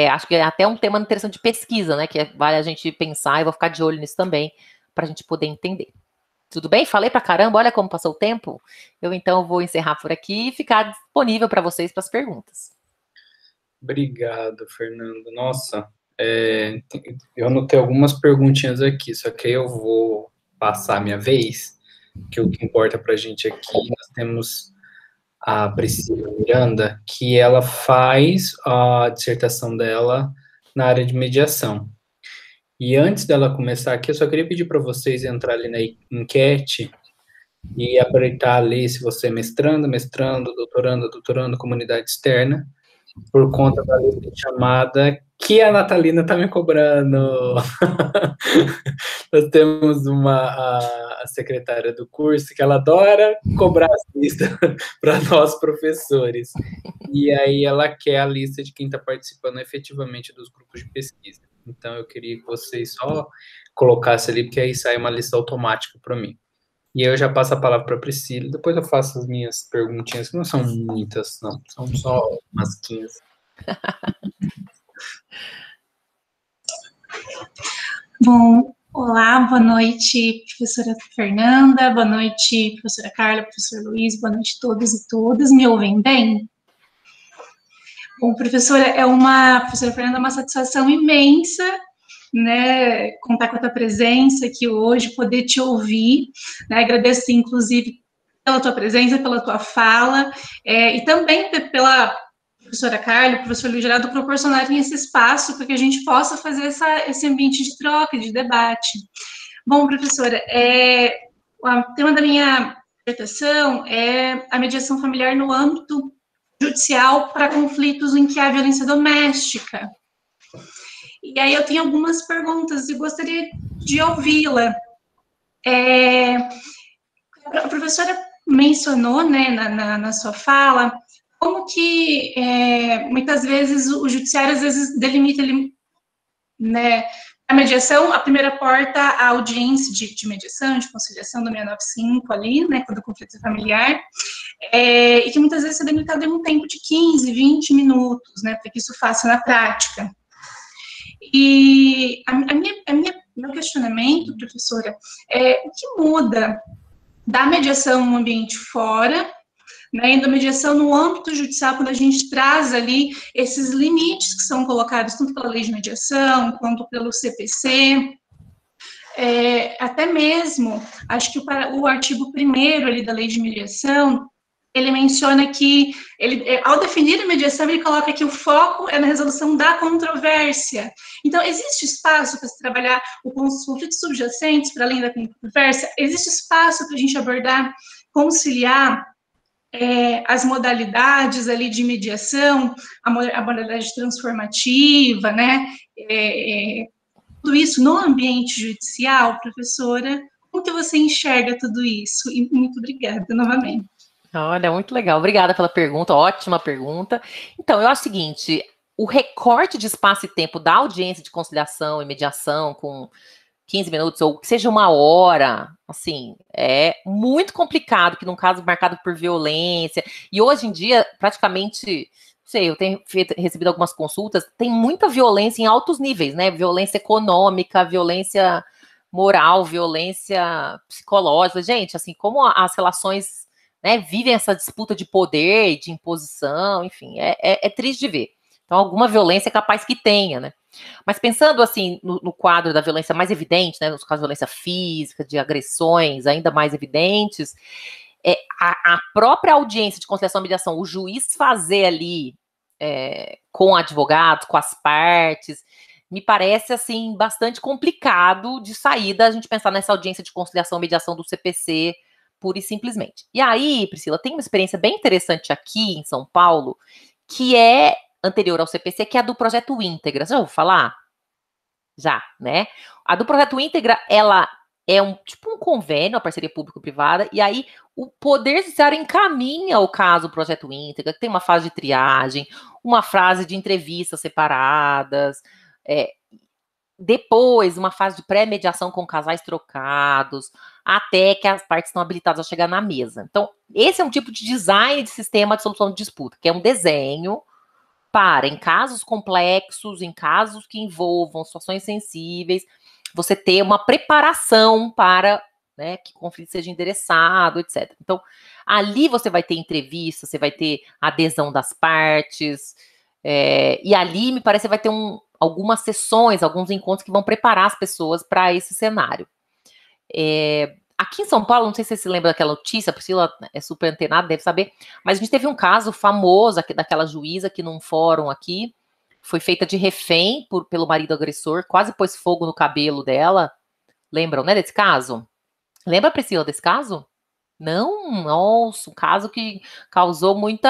acho que é até um tema interessante de pesquisa, né, que vale a gente pensar, e vou ficar de olho nisso também, para a gente poder entender. Tudo bem? Falei pra caramba, olha como passou o tempo. Eu, então, vou encerrar por aqui e ficar disponível para vocês para as perguntas. Obrigado, Fernando. Nossa, eu anotei algumas perguntinhas aqui, só que aí eu vou passar a minha vez, que o que importa para a gente aqui, nós temos a Priscila Miranda, que ela faz a dissertação dela na área de mediação. E antes dela começar aqui, eu só queria pedir para vocês entrar ali na enquete e aproveitar ali se você é mestrando, doutorando, comunidade externa, por conta da lista de chamada que a Natalina está me cobrando. Nós temos a secretária do curso que ela adora cobrar as listas para nós professores. E aí ela quer a lista de quem está participando efetivamente dos grupos de pesquisa. Então eu queria que vocês só colocassem ali, porque aí sai uma lista automática para mim. E aí eu já passo a palavra para a Priscila, depois eu faço as minhas perguntinhas, que não são muitas, não, são só umas 15. Bom, olá, boa noite, professora Fernanda, boa noite, professora Carla, professor Luiz, boa noite a todos e todas, me ouvem bem? Bom, professora Fernanda, é uma satisfação imensa, né, contar com a tua presença aqui hoje, poder te ouvir, né, agradeço, inclusive, pela tua presença, pela tua fala, e também pela professora Carla, professor Luiz Geraldo, proporcionarem esse espaço para que a gente possa fazer esse ambiente de troca, de debate. Bom, professora, o tema da minha dissertação é a mediação familiar no âmbito judicial para conflitos em que há violência doméstica. E aí eu tenho algumas perguntas e gostaria de ouvi-la. A professora mencionou, né, na sua fala, como que muitas vezes o judiciário às vezes delimita, né, a mediação, a primeira porta, a audiência de mediação, de conciliação do 695 ali, né, quando o conflito é familiar, e que muitas vezes é delimitado em um tempo de 15, 20 minutos, né, para que isso faça na prática. E meu questionamento, professora, o que muda da mediação no ambiente fora, né, e da mediação no âmbito judicial, quando a gente traz ali esses limites que são colocados tanto pela lei de mediação, quanto pelo CPC, até mesmo, acho que o artigo 1º ali da lei de mediação, ele menciona que, ao definir a mediação, ele coloca que o foco é na resolução da controvérsia. Então, existe espaço para se trabalhar os conflitos subjacentes, para além da controvérsia? Existe espaço para a gente abordar, conciliar as modalidades ali de mediação, a modalidade transformativa, né? Tudo isso no ambiente judicial, professora? Como que você enxerga tudo isso? E muito obrigada novamente. Olha, muito legal. Obrigada pela pergunta, ótima pergunta. Então, eu acho o seguinte, o recorte de espaço e tempo da audiência de conciliação e mediação com 15 minutos, ou que seja 1 hora, assim, é muito complicado, que num caso marcado por violência, e hoje em dia, praticamente, não sei, eu tenho recebido algumas consultas, tem muita violência em altos níveis, né, violência econômica, violência moral, violência psicológica, gente, assim, como as relações, né, vivem essa disputa de poder, de imposição, enfim, é triste de ver. Então, alguma violência é capaz que tenha, né? Mas pensando, assim, no quadro da violência mais evidente, né, nos casos de violência física, de agressões ainda mais evidentes, a própria audiência de conciliação e mediação, o juiz fazer ali com advogados, com as partes, me parece, assim, bastante complicado de saída a gente pensar nessa audiência de conciliação e mediação do CPC, pura e simplesmente. E aí, Priscila, tem uma experiência bem interessante aqui em São Paulo, que é anterior ao CPC, que é a do Projeto Íntegra. Você já ouviu falar? Já, né? A do Projeto Íntegra, ela é tipo um convênio, a parceria público-privada, e aí o Poder Judiciário encaminha o caso do Projeto Íntegra, que tem uma fase de triagem, uma fase de entrevistas separadas, depois uma fase de pré-mediação com casais trocados, até que as partes estão habilitadas a chegar na mesa. Então, esse é um tipo de design de sistema de solução de disputa, que é um desenho para, em casos complexos, em casos que envolvam situações sensíveis, você ter uma preparação para, né, que o conflito seja endereçado, etc. Então, ali você vai ter entrevista, você vai ter adesão das partes, e ali, me parece, vai ter algumas sessões, alguns encontros que vão preparar as pessoas para esse cenário. Aqui em São Paulo, não sei se você se lembra daquela notícia, a Priscila é super antenada, deve saber, mas a gente teve um caso famoso daquela juíza que num fórum aqui, foi feita de refém pelo marido agressor, quase pôs fogo no cabelo dela. Lembram, né, desse caso? Lembra, Priscila, desse caso? Não? Nossa, um caso que causou muito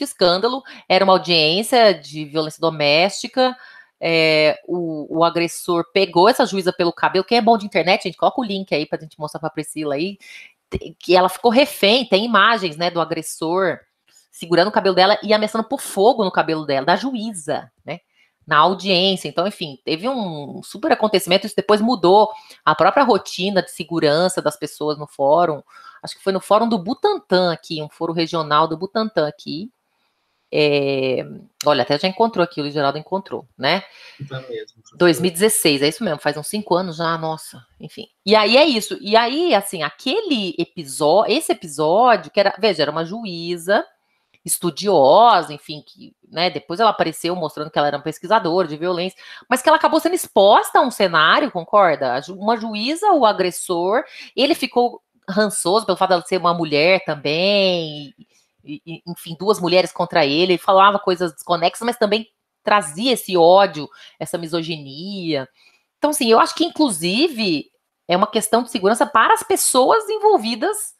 escândalo. Era uma audiência de violência doméstica, o agressor pegou essa juíza pelo cabelo. Quem é bom de internet, gente, coloca o link aí pra gente mostrar pra Priscila aí, que ela ficou refém, tem imagens, né, do agressor segurando o cabelo dela e ameaçando por fogo no cabelo dela, da juíza, né, na audiência. Então, enfim, teve um super acontecimento, isso depois mudou a própria rotina de segurança das pessoas no fórum, acho que foi no fórum do Butantã aqui, um fórum regional do Butantã aqui. Olha, até já encontrou aqui, o Luiz Geraldo encontrou, né? Tá mesmo. 2016, é isso mesmo, faz uns 5 anos já, nossa, enfim. E aí é isso, e aí, assim, esse episódio, que era, veja, era uma juíza estudiosa, enfim, que, né, depois ela apareceu mostrando que ela era uma pesquisadora de violência, mas que ela acabou sendo exposta a um cenário, concorda? Uma juíza, o agressor, ele ficou rançoso pelo fato de ela ser uma mulher também, enfim, 2 mulheres contra ele falava coisas desconexas, mas também trazia esse ódio, essa misoginia. Então, assim, eu acho que, inclusive, é uma questão de segurança para as pessoas envolvidas,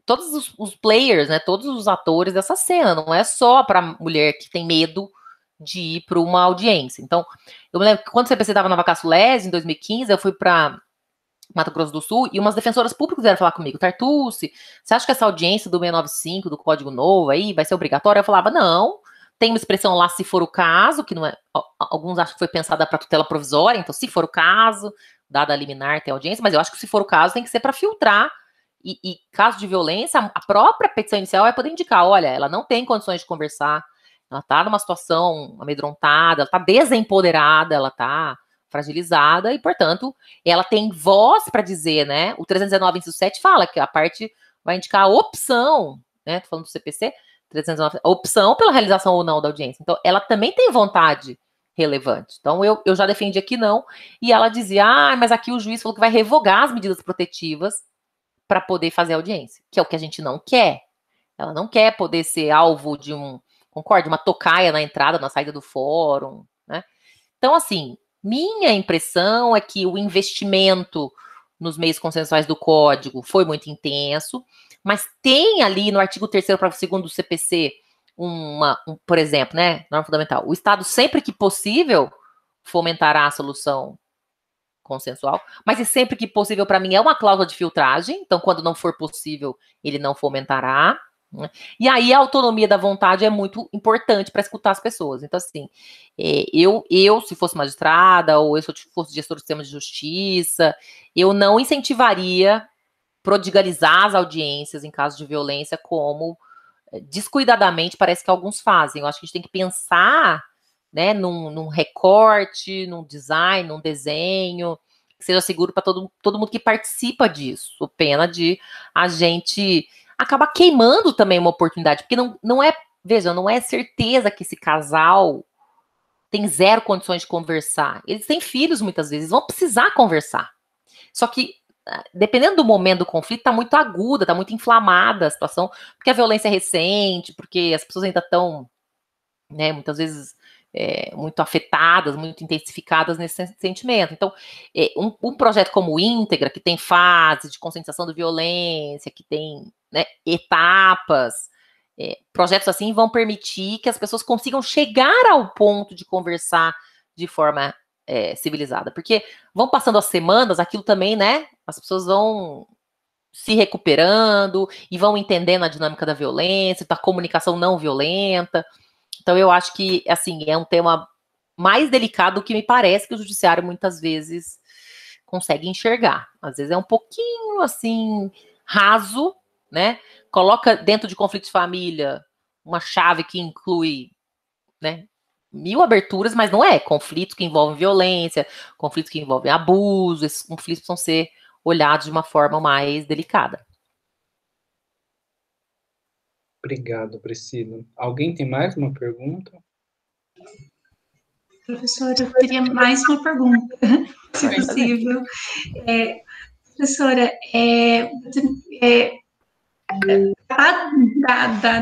todos os players, né, todos os atores dessa cena, não é só para a mulher que tem medo de ir para uma audiência. Então, eu me lembro que quando o CPC estava na Vacassulés, em 2015, eu fui para Mato Grosso do Sul, e umas defensoras públicas vieram falar comigo, Tartucci, você acha que essa audiência do 695, do Código Novo aí, vai ser obrigatória? Eu falava, não, tem uma expressão lá, se for o caso, que não é, alguns acham que foi pensada para tutela provisória, então se for o caso, dada a liminar, tem audiência, mas eu acho que se for o caso, tem que ser para filtrar, e caso de violência, a própria petição inicial vai poder indicar, olha, ela não tem condições de conversar, ela tá numa situação amedrontada, ela tá desempoderada, ela tá fragilizada e, portanto, ela tem voz para dizer, né? O 319, inciso 7 fala que a parte vai indicar a opção, né? Tô falando do CPC 319, a opção pela realização ou não da audiência. Então, ela também tem vontade relevante. Então, eu já defendi aqui não, e ela dizia, mas aqui o juiz falou que vai revogar as medidas protetivas para poder fazer audiência, que é o que a gente não quer. Ela não quer poder ser alvo de uma tocaia na entrada, na saída do fórum, né? Então, assim, minha impressão é que o investimento nos meios consensuais do código foi muito intenso, mas tem ali no artigo 3º, parágrafo 2º do CPC, por exemplo, né, norma fundamental, o Estado, sempre que possível, fomentará a solução consensual, mas sempre que possível, para mim, é uma cláusula de filtragem, então, quando não for possível, ele não fomentará, né? E aí a autonomia da vontade é muito importante para escutar as pessoas. Então, assim, eu, se fosse magistrada, ou eu, se eu fosse gestor do sistema de justiça, eu não incentivaria prodigalizar as audiências em caso de violência como descuidadamente parece que alguns fazem. Eu acho que a gente tem que pensar, né, num recorte, num design, num desenho, que seja seguro para todo mundo que participa disso. Pena de a gente acabar queimando também uma oportunidade, porque não é certeza que esse casal tem zero condições de conversar. Eles têm filhos muitas vezes, vão precisar conversar. Só que, dependendo do momento do conflito, está muito aguda, está muito inflamada a situação, porque a violência é recente, porque as pessoas ainda estão, né, muitas vezes muito afetadas, muito intensificadas nesse sentimento. Então, um projeto como o Íntegra, que tem fase de conscientização da violência, que tem, né, etapas, projetos assim vão permitir que as pessoas consigam chegar ao ponto de conversar de forma civilizada, porque vão passando as semanas, aquilo também, né, as pessoas vão se recuperando e vão entendendo a dinâmica da violência, da comunicação não violenta. Então, eu acho que, assim, é um tema mais delicado do que me parece que o judiciário muitas vezes consegue enxergar. Às vezes é um pouquinho, assim, raso, né? Coloca dentro de conflito de família uma chave que inclui, né, 1000 aberturas, mas não é. Conflitos que envolvem violência, conflitos que envolvem abuso, esses conflitos precisam ser olhados de uma forma mais delicada. Obrigado, Priscila. Alguém tem mais uma pergunta? Professora, eu teria mais uma pergunta, se possível. Professora,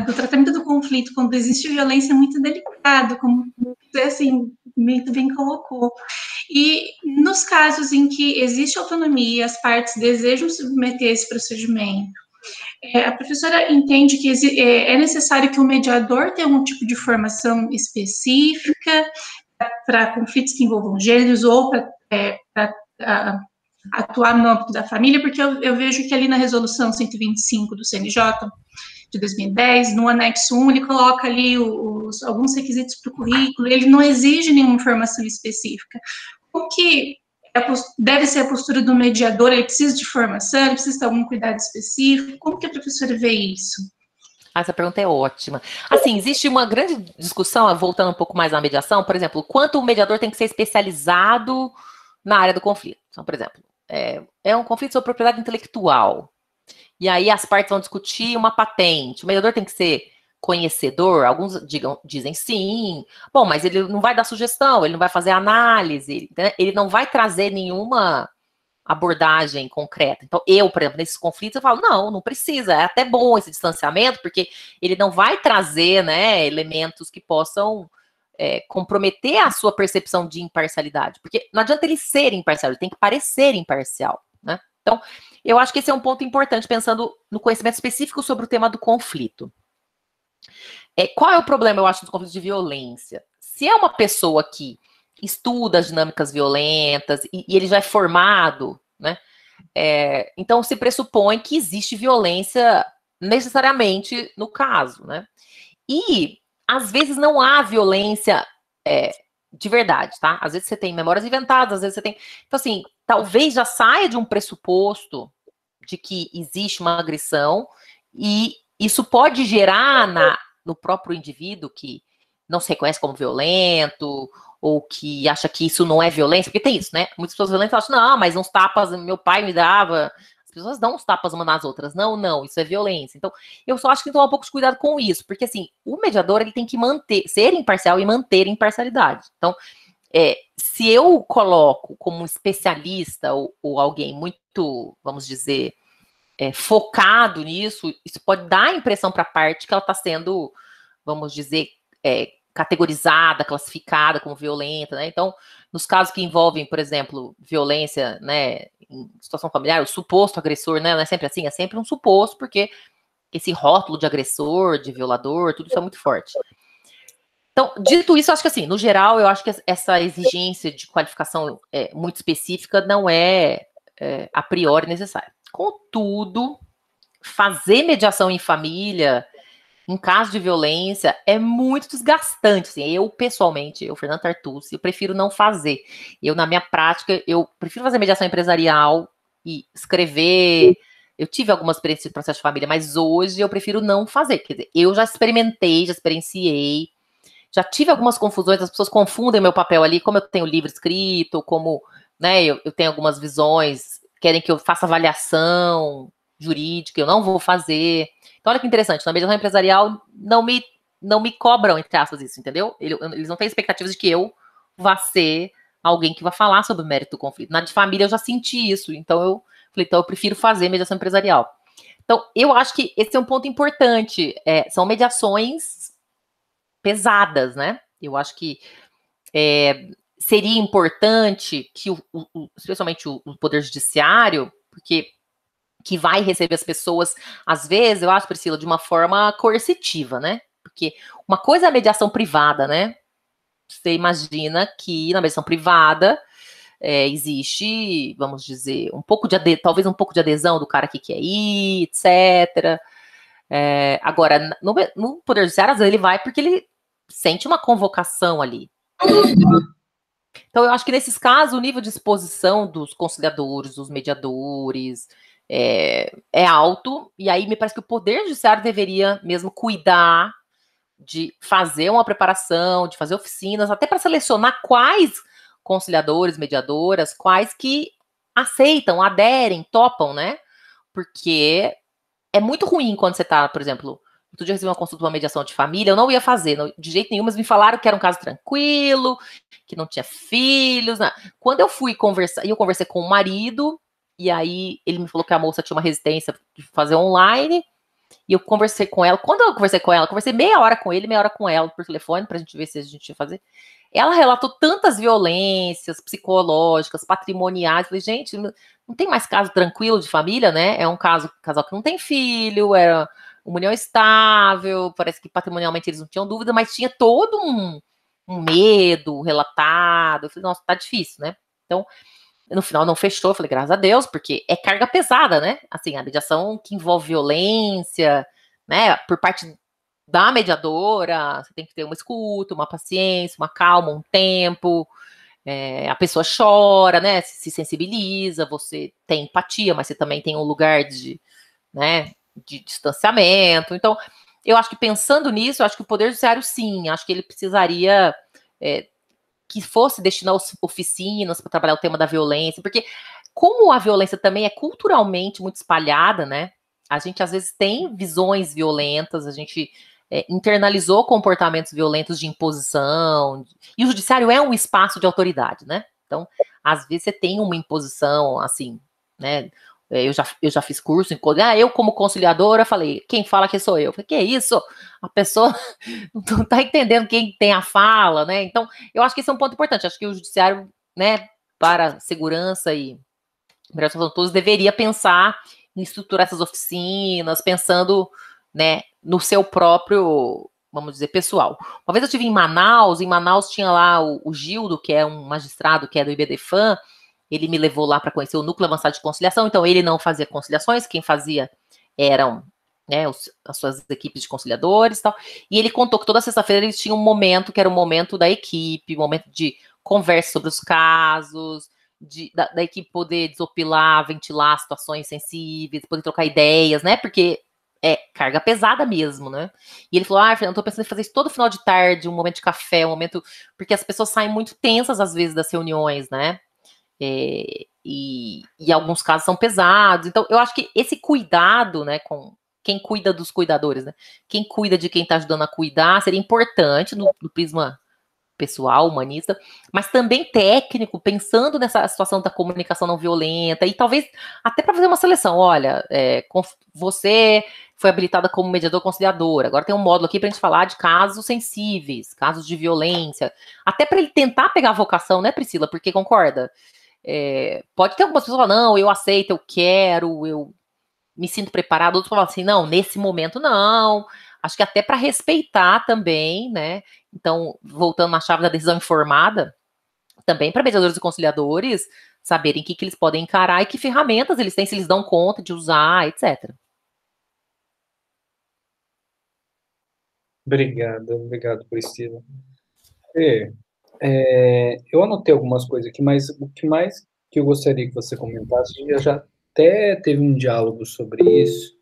do tratamento do conflito, quando existe violência, é muito delicado, como você, assim, muito bem colocou. E nos casos em que existe autonomia, as partes desejam submeter esse procedimento, a professora entende que é necessário que o mediador tenha um tipo de formação específica para conflitos que envolvam gêneros ou para atuar no âmbito da família, porque eu vejo que ali na resolução 125 do CNJ de 2010, no anexo 1, ele coloca ali alguns requisitos para o currículo, ele não exige nenhuma formação específica. O que deve ser a postura do mediador? Ele precisa de formação, ele precisa ter algum cuidado específico? Como que a professora vê isso? Essa pergunta é ótima. Assim, existe uma grande discussão, voltando um pouco mais à mediação, por exemplo, quanto o mediador tem que ser especializado na área do conflito. Então, por exemplo, é um conflito sobre propriedade intelectual. E aí as partes vão discutir uma patente. O mediador tem que ser conhecedor? Alguns dizem sim. Bom, mas ele não vai dar sugestão, ele não vai fazer análise, ele não vai trazer nenhuma abordagem concreta. Então, por exemplo, nesses conflitos, eu falo, não precisa. É até bom esse distanciamento, porque ele não vai trazer, né, elementos que possam comprometer a sua percepção de imparcialidade. Porque não adianta ele ser imparcial, ele tem que parecer imparcial, né? Então, eu acho que esse é um ponto importante, pensando no conhecimento específico sobre o tema do conflito. Qual é o problema, eu acho, dos conflitos de violência? Se é uma pessoa que estuda as dinâmicas violentas e ele já é formado, né? Então, se pressupõe que existe violência necessariamente no caso, né? E, às vezes, não há violência de verdade, tá? Às vezes você tem memórias inventadas, às vezes você tem... Então, assim, talvez já saia de um pressuposto de que existe uma agressão e isso pode gerar no próprio indivíduo que não se reconhece como violento ou que acha que isso não é violência, porque tem isso, né? Muitas pessoas violentas acham, não, mas uns tapas meu pai me dava, as pessoas dão uns tapas umas nas outras. Não, isso é violência. Então, eu só acho que tem que tomar um pouco de cuidado com isso, porque, assim, o mediador, ele tem que ser imparcial e manter imparcialidade. Então, se eu coloco como um especialista ou alguém muito, vamos dizer, focado nisso, isso pode dar a impressão para a parte que ela está sendo, vamos dizer, categorizada, classificada como violenta, né? Então, nos casos que envolvem, por exemplo, violência, né, em situação familiar, o suposto agressor, né, não é sempre assim, é sempre um suposto, porque esse rótulo de agressor, de violador, tudo isso é muito forte. Então, dito isso, acho que assim, no geral, eu acho que essa exigência de qualificação muito específica não é a priori necessária. Contudo, fazer mediação em família, em caso de violência, é muito desgastante. Assim, eu, pessoalmente, Fernanda Tartucci, eu prefiro não fazer. Eu, na minha prática, eu prefiro fazer mediação empresarial e escrever. Eu tive algumas experiências de processo de família, mas hoje eu prefiro não fazer. Quer dizer, eu já experimentei, já experienciei, já tive algumas confusões, as pessoas confundem meu papel ali, como eu tenho livro escrito, como, né, eu tenho algumas visões, querem que eu faça avaliação jurídica, eu não vou fazer. Então, olha que interessante, na mediação empresarial não me cobram, entre aspas, isso, entendeu? Eles não têm expectativas de que eu vá ser alguém que vai falar sobre o mérito do conflito. Na de família eu já senti isso, então eu falei, então eu prefiro fazer mediação empresarial. Então, eu acho que esse é um ponto importante, são mediações pesadas, né? Eu acho que seria importante que, especialmente o Poder Judiciário, porque que vai receber as pessoas, às vezes, eu acho, Priscila, de uma forma coercitiva, né? Porque uma coisa é a mediação privada, né? Você imagina que na mediação privada existe, vamos dizer, talvez um pouco de adesão do cara que quer ir, etc. Agora, no Poder Judiciário, às vezes ele vai porque ele sente uma convocação ali. Então, eu acho que nesses casos, o nível de exposição dos conciliadores, dos mediadores, é alto, e aí me parece que o Poder Judiciário deveria mesmo cuidar de fazer uma preparação, de fazer oficinas, até para selecionar quais conciliadores, mediadoras, quais que aceitam, aderem, topam, né? Porque é muito ruim quando você tá, por exemplo, outro dia eu recebi uma consulta de uma mediação de família, eu não ia fazer, de jeito nenhum, mas me falaram que era um caso tranquilo, que não tinha filhos. Né? Quando eu fui conversar, eu conversei com o marido, e aí ele me falou que a moça tinha uma resistência de fazer online, e eu conversei com ela. Quando eu conversei com ela, conversei meia hora com ele, meia hora com ela por telefone, pra gente ver se a gente ia fazer. Ela relatou tantas violências psicológicas, patrimoniais. Eu falei, gente, não tem mais caso tranquilo de família, né? É um casal que não tem filho, era uma união estável, parece que patrimonialmente eles não tinham dúvida, mas tinha todo um medo relatado. Eu falei, nossa, tá difícil, né? Então, no final não fechou, eu falei, graças a Deus, porque é carga pesada, né? Assim, a mediação que envolve violência, né? Por parte da mediadora, você tem que ter uma escuta, uma paciência, uma calma, um tempo. A pessoa chora, né? Se sensibiliza, você tem empatia, mas você também tem um lugar de distanciamento. Então, eu acho que pensando nisso, eu acho que o Poder Judiciário, sim, acho que ele precisaria que fosse destinar oficinas para trabalhar o tema da violência, porque como a violência também é culturalmente muito espalhada, né? A gente às vezes tem visões violentas, a gente internalizou comportamentos violentos de imposição, e o judiciário é um espaço de autoridade, né? Então, às vezes você tem uma imposição, assim, né? Eu já fiz curso em eu como conciliadora falei, quem fala que sou eu? Falei, que é isso? A pessoa não está entendendo quem tem a fala, né? Então, eu acho que esse é um ponto importante. Acho que o judiciário, né, para segurança e melhor todos, deveria pensar em estruturar essas oficinas, pensando, né, no seu próprio, vamos dizer, pessoal. Uma vez eu estive em Manaus tinha lá o Gildo, que é um magistrado que é do IBDFAM, ele me levou lá para conhecer o Núcleo Avançado de Conciliação, então ele não fazia conciliações, quem fazia eram, né, as suas equipes de conciliadores e tal, e ele contou que toda sexta-feira eles tinham um momento que era o momento da equipe, um momento de conversa sobre os casos, da equipe poder desopilar, ventilar situações sensíveis, poder trocar ideias, né, porque é carga pesada mesmo, né, e ele falou, Fernanda, tô pensando em fazer isso todo final de tarde, um momento de café, um momento, porque as pessoas saem muito tensas às vezes das reuniões, né, e alguns casos são pesados. Então, eu acho que esse cuidado, né, com quem cuida dos cuidadores, né, quem cuida de quem está ajudando a cuidar, seria importante no prisma pessoal, humanista, mas também técnico, pensando nessa situação da comunicação não violenta, e talvez até para fazer uma seleção. Olha, você foi habilitada como mediador conciliador, agora tem um módulo aqui para a gente falar de casos sensíveis, casos de violência, até para ele tentar pegar a vocação, né, Priscila? Porque, concorda? Pode ter algumas pessoas que falam, não, eu aceito, eu quero, eu me sinto preparado, outros falam assim, não, nesse momento não. Acho que até para respeitar também, né? Então, voltando na chave da decisão informada, também para mediadores e conciliadores saberem o que eles podem encarar e que ferramentas eles têm, se eles dão conta de usar, etc. Obrigado, Priscila. Eu anotei algumas coisas aqui, mas o que mais que eu gostaria que você comentasse, eu já até teve um diálogo sobre isso,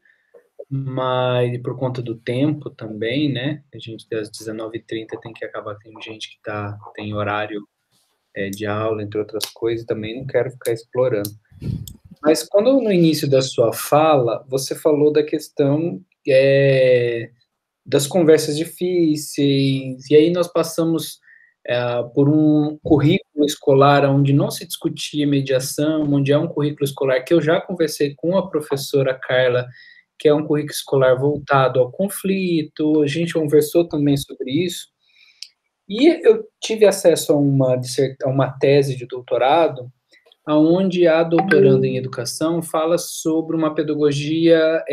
mas por conta do tempo também, né? A gente às 19h30 tem que acabar, tem gente que tem horário de aula, entre outras coisas, também não quero ficar explorando. Mas quando no início da sua fala, você falou da questão das conversas difíceis, e aí nós passamos por um currículo escolar onde não se discutia mediação, onde é um currículo escolar que eu já conversei com a professora Carla, que é um currículo escolar voltado ao conflito, a gente conversou também sobre isso, e eu tive acesso a uma tese de doutorado, onde a doutoranda em educação fala sobre uma pedagogia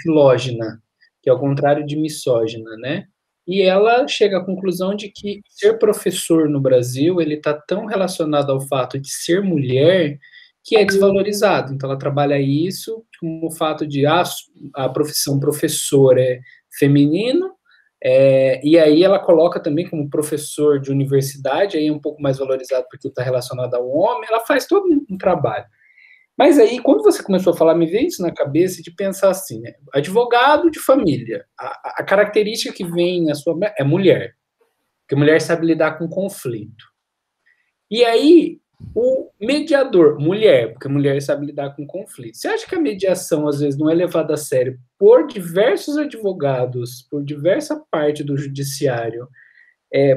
filógena, que é o contrário de misógina, né? E ela chega à conclusão de que ser professor no Brasil, ele está tão relacionado ao fato de ser mulher, que é desvalorizado. Então, ela trabalha isso como o fato de a profissão professor é feminino, e aí ela coloca também como professor de universidade, aí é um pouco mais valorizado porque está relacionado ao homem, ela faz todo um trabalho. Mas aí, quando você começou a falar, me veio isso na cabeça de pensar assim, né? Advogado de família, a característica que vem na sua é mulher, porque mulher sabe lidar com conflito. E aí, o mediador, mulher, porque mulher sabe lidar com conflito. Você acha que a mediação, às vezes, não é levada a sério por diversos advogados, por diversa parte do judiciário,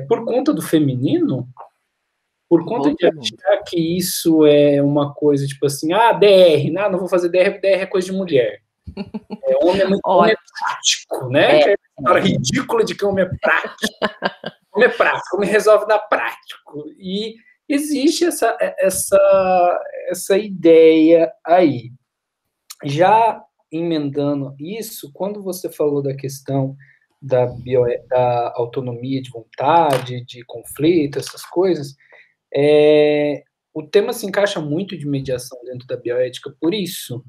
por conta do feminino? Por conta de achar que isso é uma coisa, tipo assim, DR, não vou fazer DR, DR é coisa de mulher. Homem é muito homem é prático, né? É a história ridícula de que homem é prático. Homem é prático, homem resolve na prático. E existe essa ideia aí. Já emendando isso, quando você falou da questão da autonomia de vontade, de conflito, essas coisas, o tema se encaixa muito de mediação dentro da bioética por isso,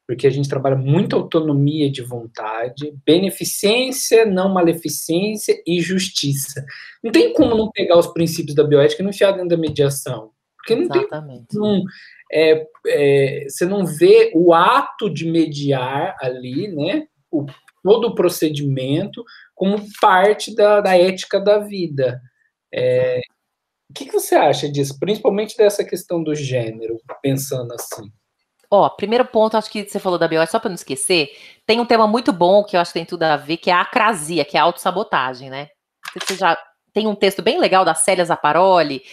porque a gente trabalha muito autonomia de vontade, beneficência, não maleficência e justiça. Não tem como não pegar os princípios da bioética e não enfiar dentro da mediação, porque não Exatamente. você não vê o ato de mediar ali, né, todo o procedimento como parte da ética da vida. O que você acha disso, principalmente dessa questão do gênero, pensando assim? Primeiro ponto, acho que você falou da bioética, só para não esquecer, tem um tema muito bom que eu acho que tem tudo a ver, que é a acrasia, que é a autossabotagem, né? Você já tem um texto bem legal da Célia Zapparoli,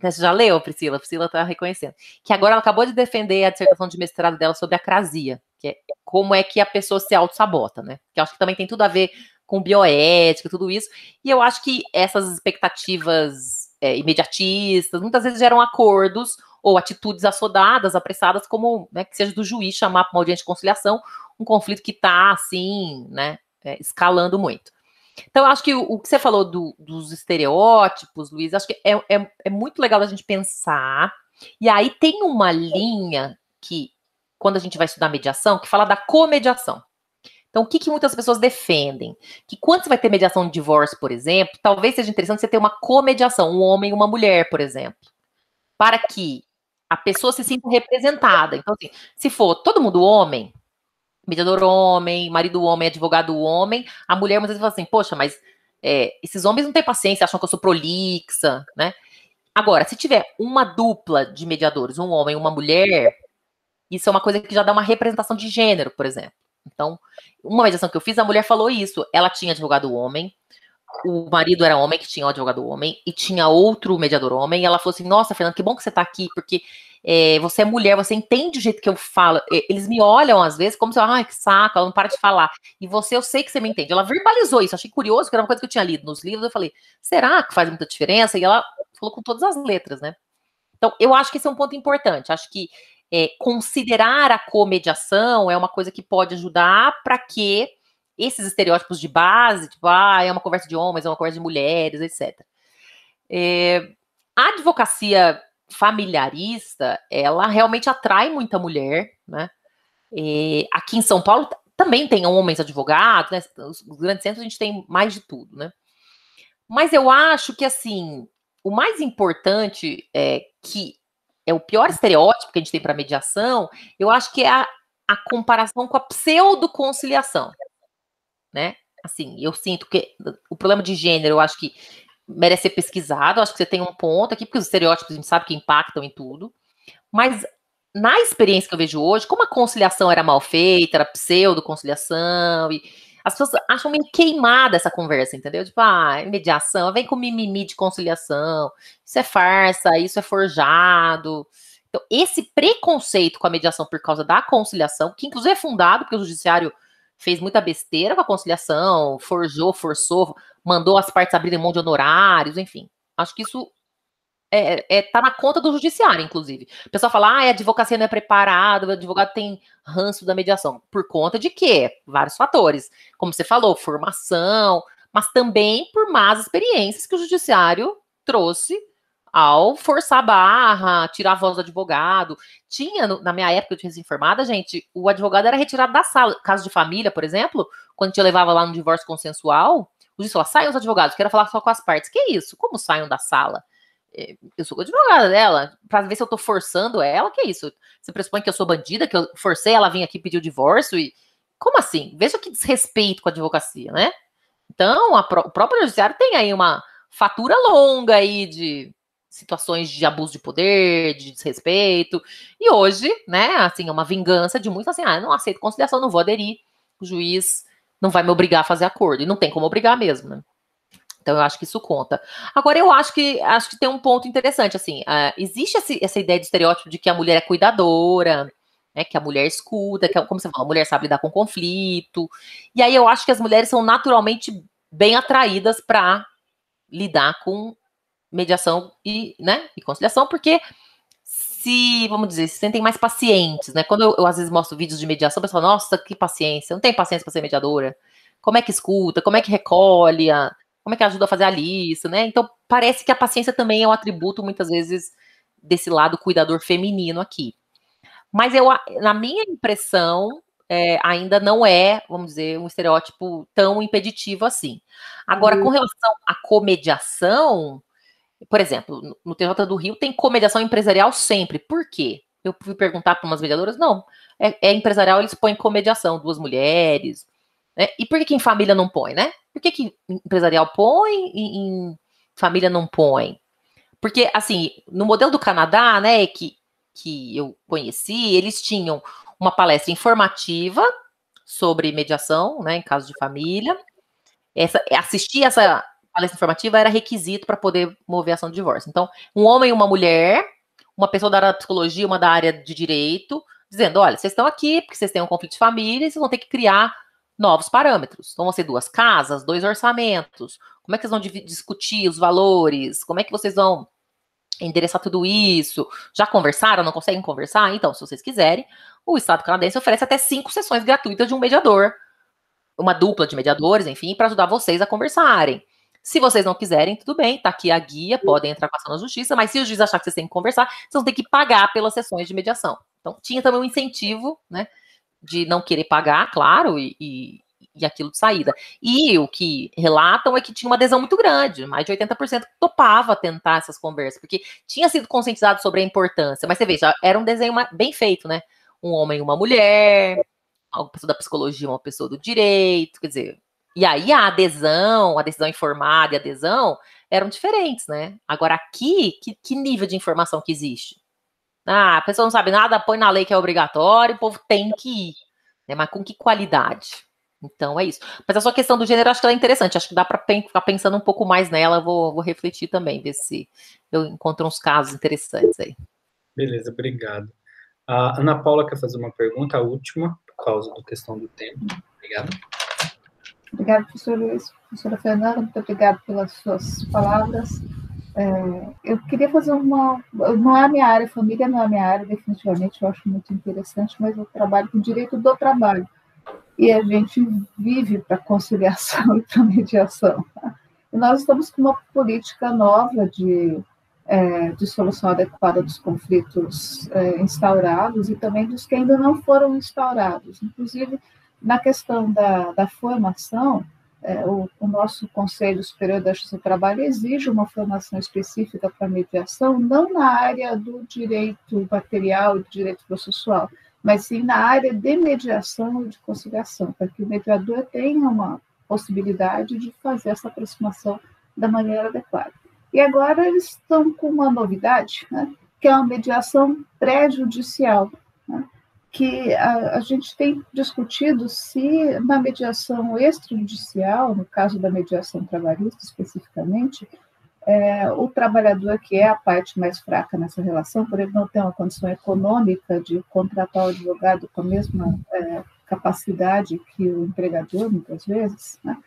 você já leu, Priscila? A Priscila está reconhecendo. Que agora ela acabou de defender a dissertação de mestrado dela sobre a acrasia, que é como é que a pessoa se autossabota, né? Que eu acho que também tem tudo a ver com bioética, tudo isso. E eu acho que essas expectativas imediatistas muitas vezes geram acordos ou atitudes assodadas, apressadas, como, né, que seja do juiz chamar para uma audiência de conciliação um conflito que está, assim, né, escalando muito. Então, eu acho que o que você falou dos estereótipos, Luiz, acho que é muito legal a gente pensar. E aí tem uma linha que, quando a gente vai estudar mediação, que fala da comediação. Então, o que muitas pessoas defendem? Que quando você vai ter mediação de divórcio, por exemplo, talvez seja interessante você ter uma comediação, um homem e uma mulher, por exemplo, para que a pessoa se sinta representada. Então, assim, se for todo mundo homem, mediador homem, marido homem, advogado homem, a mulher muitas vezes fala assim, poxa, mas esses homens não têm paciência, acham que eu sou prolixa, né? Agora, se tiver uma dupla de mediadores, um homem e uma mulher, isso é uma coisa que já dá uma representação de gênero, por exemplo. Então, uma mediação que eu fiz, a mulher falou isso. Ela tinha advogado homem, o marido era homem, que tinha um advogado homem, e tinha outro mediador homem, e ela falou assim, nossa, Fernanda, que bom que você tá aqui, porque você é mulher, você entende o jeito que eu falo. Eles me olham, às vezes, como se eu, ai, que saco, ela não para de falar. E você, eu sei que você me entende. Ela verbalizou isso, achei curioso, que era uma coisa que eu tinha lido nos livros, eu falei, será que faz muita diferença? E ela falou com todas as letras, né? Então, eu acho que esse é um ponto importante. Acho que considerar a comediação é uma coisa que pode ajudar para que esses estereótipos de base, tipo, é uma conversa de homens, é uma conversa de mulheres, etc. A advocacia familiarista, ela realmente atrai muita mulher, né? Aqui em São Paulo também tem homens advogados, né? Os grandes centros a gente tem mais de tudo, né? Mas eu acho que, assim, o mais importante que é o pior estereótipo que a gente tem para mediação, eu acho que é a comparação com a pseudo-conciliação, né? Assim, eu sinto que o problema de gênero, eu acho que merece ser pesquisado, eu acho que você tem um ponto aqui, porque os estereótipos a gente sabe que impactam em tudo, mas na experiência que eu vejo hoje, como a conciliação era mal feita, era pseudo-conciliação, e as pessoas acham meio queimada essa conversa, entendeu? Tipo, mediação, vem com mimimi de conciliação, isso é farsa, isso é forjado. Então, esse preconceito com a mediação por causa da conciliação, que inclusive é fundado porque o judiciário fez muita besteira com a conciliação, forjou, forçou, mandou as partes abrirem mão de honorários, enfim. Acho que isso tá na conta do judiciário, inclusive. O pessoal fala, a advocacia não é preparada, o advogado tem ranço da mediação. Por conta de quê? Vários fatores. Como você falou, formação, mas também por más experiências que o judiciário trouxe ao forçar a barra, tirar a voz do advogado. Tinha, na minha época de recém-formada, gente, o advogado era retirado da sala. Caso de família, por exemplo, quando a gente levava lá no divórcio consensual, o juiz falava, saiam os advogados, quero falar só com as partes. Que isso? Como saiam da sala? Eu sou advogada dela, pra ver se eu tô forçando ela, que isso? Você pressupõe que eu sou bandida, que eu forcei ela a vir aqui pedir o divórcio? E como assim? Veja que desrespeito com a advocacia, né? Então, o próprio judiciário tem aí uma fatura longa aí de situações de abuso de poder, de desrespeito, e hoje, né, assim, é uma vingança de muitos, assim, eu não aceito conciliação, não vou aderir, o juiz não vai me obrigar a fazer acordo, e não tem como obrigar mesmo, né? Então, eu acho que isso conta. Agora, eu acho que tem um ponto interessante, assim, existe essa ideia de estereótipo de que a mulher é cuidadora, né, que a mulher escuta, que, como você falou, a mulher sabe lidar com conflito, e aí eu acho que as mulheres são naturalmente bem atraídas para lidar com mediação e conciliação, porque vamos dizer, se sentem mais pacientes, né? Quando eu às vezes mostro vídeos de mediação, o pessoal fala, nossa, que paciência, eu não tenho paciência para ser mediadora. Como é que escuta? Como é que recolhe? Como é que ajuda a fazer a lista, né? Então, parece que a paciência também é um atributo, muitas vezes, desse lado cuidador feminino aqui. Mas na minha impressão, ainda não é, vamos dizer, um estereótipo tão impeditivo assim. Agora, com relação à comediação, por exemplo, no TJ do Rio tem comediação empresarial sempre. Por quê? Eu fui perguntar para umas mediadoras, não, empresarial, eles põem comediação, 2 mulheres, né? E por que em família não põe, né? Por que empresarial põe e em família não põe? Porque, assim, no modelo do Canadá, né, que eu conheci, eles tinham uma palestra informativa sobre mediação, né, em caso de família. Assistir essa palestra informativa era requisito para poder mover a ação de divórcio. Então, um homem e uma mulher, uma pessoa da área da psicologia, uma da área de direito, dizendo, olha, vocês estão aqui porque vocês têm um conflito de família e vocês vão ter que criar novos parâmetros. Então, vão ser 2 casas, 2 orçamentos. Como é que vocês vão discutir os valores? Como é que vocês vão endereçar tudo isso? Já conversaram? Não conseguem conversar? Então, se vocês quiserem, o Estado canadense oferece até 5 sessões gratuitas de um mediador, uma dupla de mediadores, enfim, para ajudar vocês a conversarem. Se vocês não quiserem, tudo bem, tá aqui a guia, podem entrar com a ação na justiça, mas se o juiz achar que vocês têm que conversar, vocês vão ter que pagar pelas sessões de mediação. Então, tinha também um incentivo, né, de não querer pagar, claro, e aquilo de saída. E o que relatam é que tinha uma adesão muito grande, mais de 80% topava tentar essas conversas, porque tinha sido conscientizado sobre a importância, mas você veja, era um desenho bem feito, né? Um homem e uma mulher, uma pessoa da psicologia, uma pessoa do direito, quer dizer, e aí a decisão informada e a adesão eram diferentes, né? Agora, aqui, que nível de informação que existe? Ah, a pessoa não sabe nada, põe na lei que é obrigatório, o povo tem que ir. Né? Mas com que qualidade? Então, é isso. Mas a sua questão do gênero, acho que ela é interessante. Acho que dá para ficar pensando um pouco mais nela. Vou refletir também, ver se eu encontro uns casos interessantes aí. Beleza, obrigado. A Ana Paula quer fazer uma pergunta, a última, por causa da questão do tempo. Obrigado. Obrigada, professor Luiz. Professora Fernanda, muito obrigada pelas suas palavras. Eu queria fazer não é a minha área, família não é a minha área, definitivamente, eu acho muito interessante, mas eu trabalho com direito do trabalho. E a gente vive para conciliação e para mediação. Tá? E nós estamos com uma política nova de solução adequada dos conflitos instaurados e também dos que ainda não foram instaurados. Inclusive, na questão da formação, o nosso Conselho Superior da Justiça do Trabalho exige uma formação específica para mediação, não na área do direito material e do direito processual, mas sim na área de mediação e de conciliação, para que o mediador tenha uma possibilidade de fazer essa aproximação da maneira adequada. E agora eles estão com uma novidade, né, que é uma mediação pré-judicial, né, que a gente tem discutido se na mediação extrajudicial, no caso da mediação trabalhista especificamente, o trabalhador, que é a parte mais fraca nessa relação, por ele não ter uma condição econômica de contratar o advogado com a mesma capacidade que o empregador, muitas vezes, né,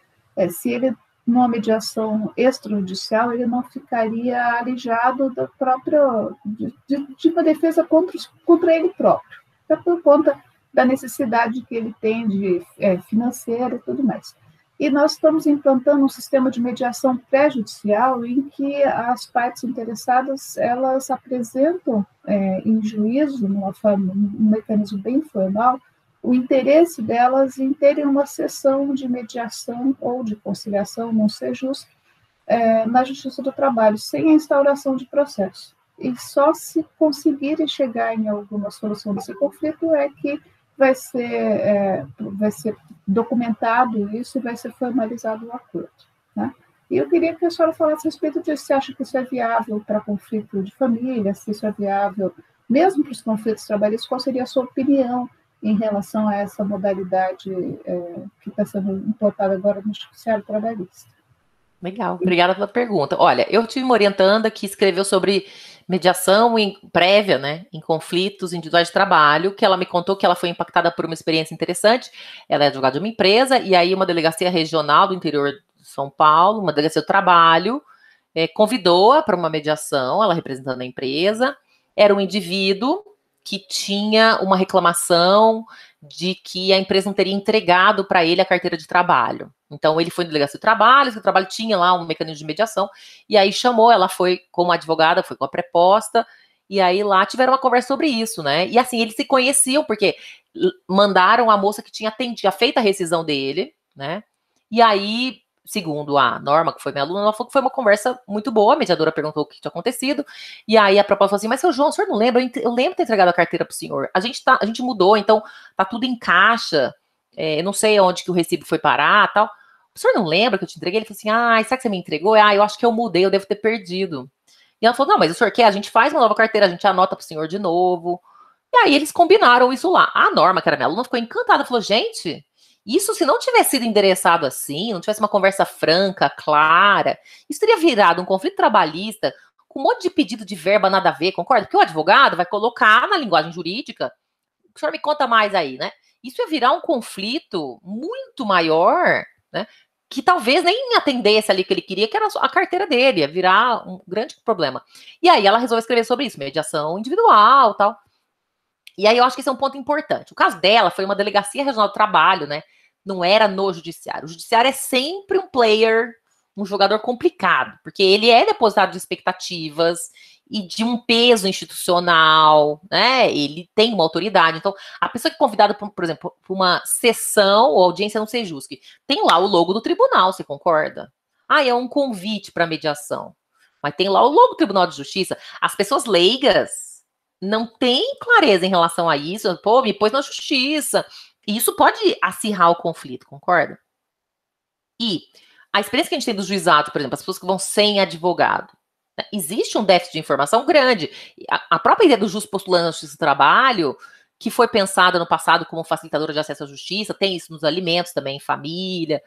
se ele, numa mediação extrajudicial, ele não ficaria alijado da própria, de uma defesa contra ele próprio, por conta da necessidade que ele tem de financeira e tudo mais. E nós estamos implantando um sistema de mediação pré-judicial em que as partes interessadas, elas apresentam em juízo, um mecanismo bem formal, o interesse delas em terem uma sessão de mediação ou de conciliação, não sei justo, na Justiça do Trabalho, sem a instauração de processo. E só se conseguirem chegar em alguma solução desse conflito é que vai ser documentado isso e vai ser formalizado o acordo. Né? E eu queria que a senhora falasse a respeito disso. Você acha que isso é viável para conflito de família? Se isso é viável mesmo para os conflitos trabalhistas? Qual seria a sua opinião em relação a essa modalidade que está sendo implantada agora no Judiciário Trabalhista? Legal, obrigada pela pergunta. Olha, eu tive uma orientanda que escreveu sobre mediação prévia, né, em conflitos individuais de trabalho, que ela me contou que ela foi impactada por uma experiência interessante. Ela é advogada de uma empresa, e aí uma delegacia regional do interior de São Paulo, uma delegacia do trabalho, convidou-a para uma mediação, ela representando a empresa. Era um indivíduo que tinha uma reclamação de que a empresa não teria entregado para ele a carteira de trabalho. Então, ele foi na delegacia do trabalho, o trabalho tinha lá um mecanismo de mediação, e aí chamou, ela foi como advogada, foi com a preposta, e aí lá tiveram uma conversa sobre isso, né? E assim, eles se conheciam, porque mandaram a moça que tinha feito a rescisão dele, né? E aí, segundo a Norma, que foi minha aluna, ela falou que foi uma conversa muito boa, a mediadora perguntou o que tinha acontecido, e aí a proposta falou assim, mas seu João, o senhor não lembra? Eu lembro de ter entregado a carteira para o senhor. A gente mudou, então tá tudo em caixa, eu não sei onde que o recibo foi parar, tal. O senhor não lembra que eu te entreguei? Ele falou assim, será que você me entregou? Eu acho que eu mudei, eu devo ter perdido. E ela falou, não, mas o senhor quer? A gente faz uma nova carteira, a gente anota para o senhor de novo. E aí eles combinaram isso lá. A Norma, que era minha aluna, ficou encantada, falou, gente, isso se não tivesse sido endereçado assim, não tivesse uma conversa franca, clara, isso teria virado um conflito trabalhista com um monte de pedido de verba nada a ver, concorda? Porque o advogado vai colocar na linguagem jurídica, o senhor me conta mais aí, né? Isso ia virar um conflito muito maior, né? Que talvez nem atendesse ali que ele queria, que era a carteira dele, ia virar um grande problema. E aí ela resolveu escrever sobre isso, mediação individual, tal. E aí eu acho que esse é um ponto importante. O caso dela foi uma delegacia regional do trabalho, né? Não era no judiciário. O judiciário é sempre um player, um jogador complicado, porque ele é depositado de expectativas e de um peso institucional, né? Ele tem uma autoridade. Então, a pessoa que é convidada, por exemplo, para uma sessão ou audiência não Sejusc, tem lá o logo do tribunal, você concorda? É um convite para mediação. Mas tem lá o logo do Tribunal de Justiça. As pessoas leigas não têm clareza em relação a isso. Pô, me pôs na justiça. E isso pode acirrar o conflito, concorda? E a experiência que a gente tem do juizado, por exemplo, as pessoas que vão sem advogado, né? Existe um déficit de informação grande. A própria ideia do justo postulante na justiça do trabalho, que foi pensada no passado como facilitadora de acesso à justiça, tem isso nos alimentos também, em família.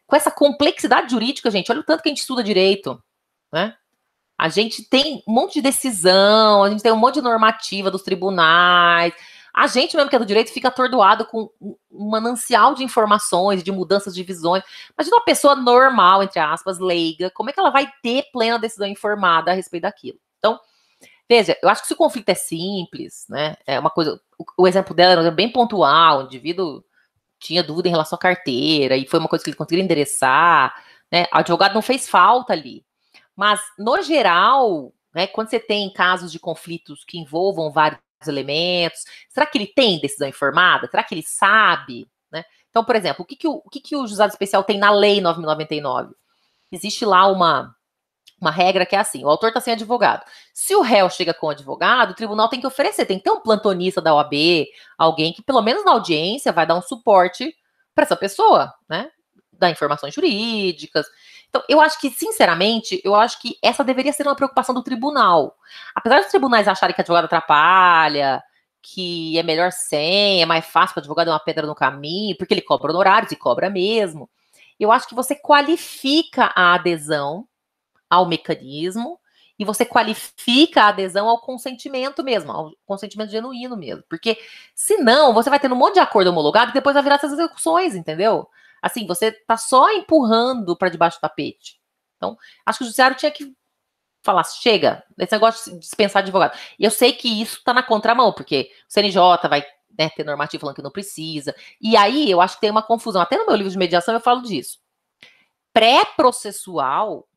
Com essa complexidade jurídica, gente, olha o tanto que a gente estuda direito, né? A gente tem um monte de decisão, a gente tem um monte de normativa dos tribunais. A gente mesmo que é do direito fica atordoado com um manancial de informações, de mudanças de visões. Imagina uma pessoa normal, entre aspas, leiga, como é que ela vai ter plena decisão informada a respeito daquilo? Então, veja, eu acho que se o conflito é simples, né, é uma coisa, o exemplo dela era bem pontual, o indivíduo tinha dúvida em relação à carteira, e foi uma coisa que ele conseguiu endereçar, né, o advogado não fez falta ali. Mas, no geral, né, quando você tem casos de conflitos que envolvam vários elementos, será que ele tem decisão informada? Será que ele sabe? Né? Então, por exemplo, o que o juizado especial tem na lei 9.099? Existe lá uma regra que é assim, o autor está sem advogado. Se o réu chega com advogado, o tribunal tem que oferecer, tem que ter um plantonista da OAB, alguém que, pelo menos na audiência, vai dar um suporte para essa pessoa, né? Dar informações jurídicas. Então, eu acho que, sinceramente, eu acho que essa deveria ser uma preocupação do tribunal. Apesar dos tribunais acharem que advogado atrapalha, que é melhor sem, é mais fácil que o advogado é uma pedra no caminho, porque ele cobra honorários e cobra mesmo. Eu acho que você qualifica a adesão ao mecanismo e você qualifica a adesão ao consentimento mesmo, ao consentimento genuíno mesmo. Porque, senão, você vai tendo um monte de acordo homologado e depois vai virar essas execuções, entendeu? Assim, você tá só empurrando para debaixo do tapete. Então, acho que o judiciário tinha que falar, chega, esse negócio de dispensar advogado. E eu sei que isso tá na contramão, porque o CNJ vai, né, ter normativo falando que não precisa. E aí, eu acho que tem uma confusão. Até no meu livro de mediação eu falo disso. Pré-processual,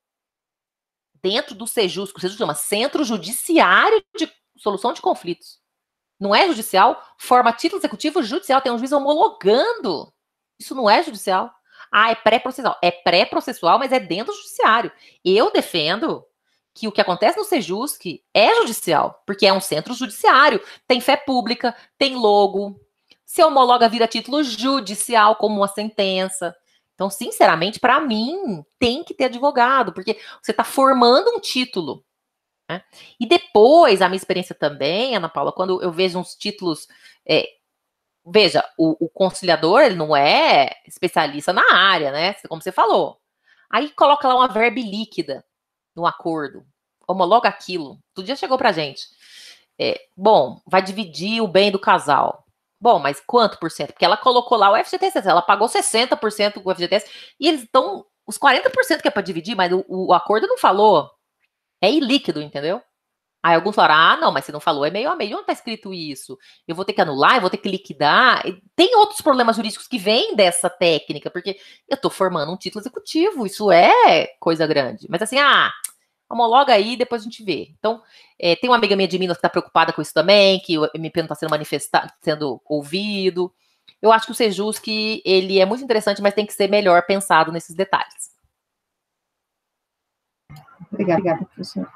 dentro do CEJUS, que o CEJUS chama Centro Judiciário de Solução de Conflitos. Não é judicial, forma título executivo judicial, tem um juiz homologando. Isso não é judicial. Ah, é pré-processual. É pré-processual, mas é dentro do judiciário. Eu defendo que o que acontece no Sejusc é judicial, porque é um centro judiciário. Tem fé pública, tem logo. Se homologa vira título judicial, como uma sentença. Então, sinceramente, para mim, tem que ter advogado, porque você está formando um título. Né? E depois, a minha experiência também, Ana Paula, quando eu vejo uns títulos... Veja, o conciliador, ele não é especialista na área, né? Como você falou. Aí coloca lá uma verba líquida no acordo. Homologa aquilo. Todo dia chegou pra gente. Bom, vai dividir o bem do casal. Bom, mas quanto por cento? Porque ela colocou lá o FGTS, ela pagou 60% com o FGTS, e eles estão... Os 40% que é pra dividir, mas o acordo não falou. É ilíquido, entendeu? Aí alguns falaram, não, mas você não falou, é meio a meio, onde tá escrito isso? Eu vou ter que anular, eu vou ter que liquidar. Tem outros problemas jurídicos que vêm dessa técnica, porque eu tô formando um título executivo, isso é coisa grande. Mas assim, homologa aí, depois a gente vê. Então, tem uma amiga minha de Minas que tá preocupada com isso também, que o MP não tá sendo manifestado, sendo ouvido. Eu acho que o Sejusc, ele é muito interessante, mas tem que ser melhor pensado nesses detalhes. Obrigada, professor.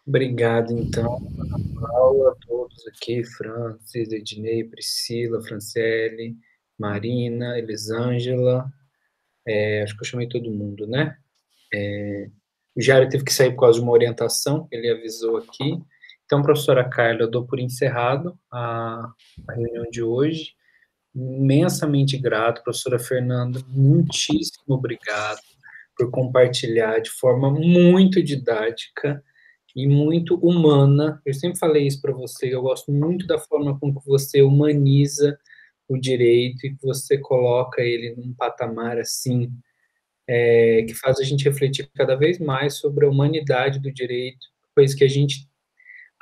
Obrigado, então, Ana Paula, a todos aqui, Francis, Ednei, Priscila, Franciele, Marina, Elisângela, acho que eu chamei todo mundo, né? O Jairo teve que sair por causa de uma orientação, ele avisou aqui. Então, professora Carla, eu dou por encerrado a reunião de hoje. Imensamente grato, professora Fernanda, muitíssimo obrigado por compartilhar de forma muito didática e muito humana. Eu sempre falei isso para você, eu gosto muito da forma com que você humaniza o direito e que você coloca ele num patamar assim, que faz a gente refletir cada vez mais sobre a humanidade do direito, coisa que a gente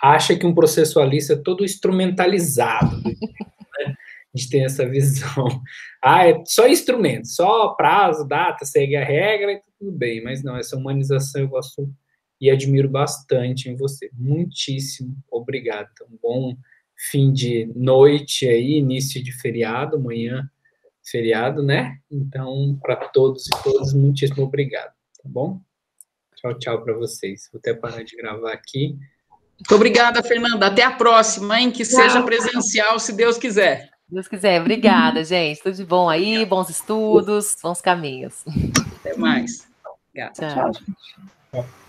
acha que um processualista é todo instrumentalizado do direito, né? A gente tem essa visão. É só instrumento, só prazo, data, segue a regra e tudo bem, mas não, essa humanização eu gosto e admiro bastante em você. Muitíssimo obrigado. Então, bom fim de noite aí, início de feriado, amanhã feriado, né? Então, para todos e todas, muitíssimo obrigado, tá bom? Tchau, tchau para vocês. Vou até parar de gravar aqui. Muito obrigada, Fernanda. Até a próxima, hein? Que seja presencial, se Deus quiser. Deus quiser. Obrigada, gente. Tudo de bom aí, bons estudos, bons caminhos. Até mais. Tchau. Tchau, gente.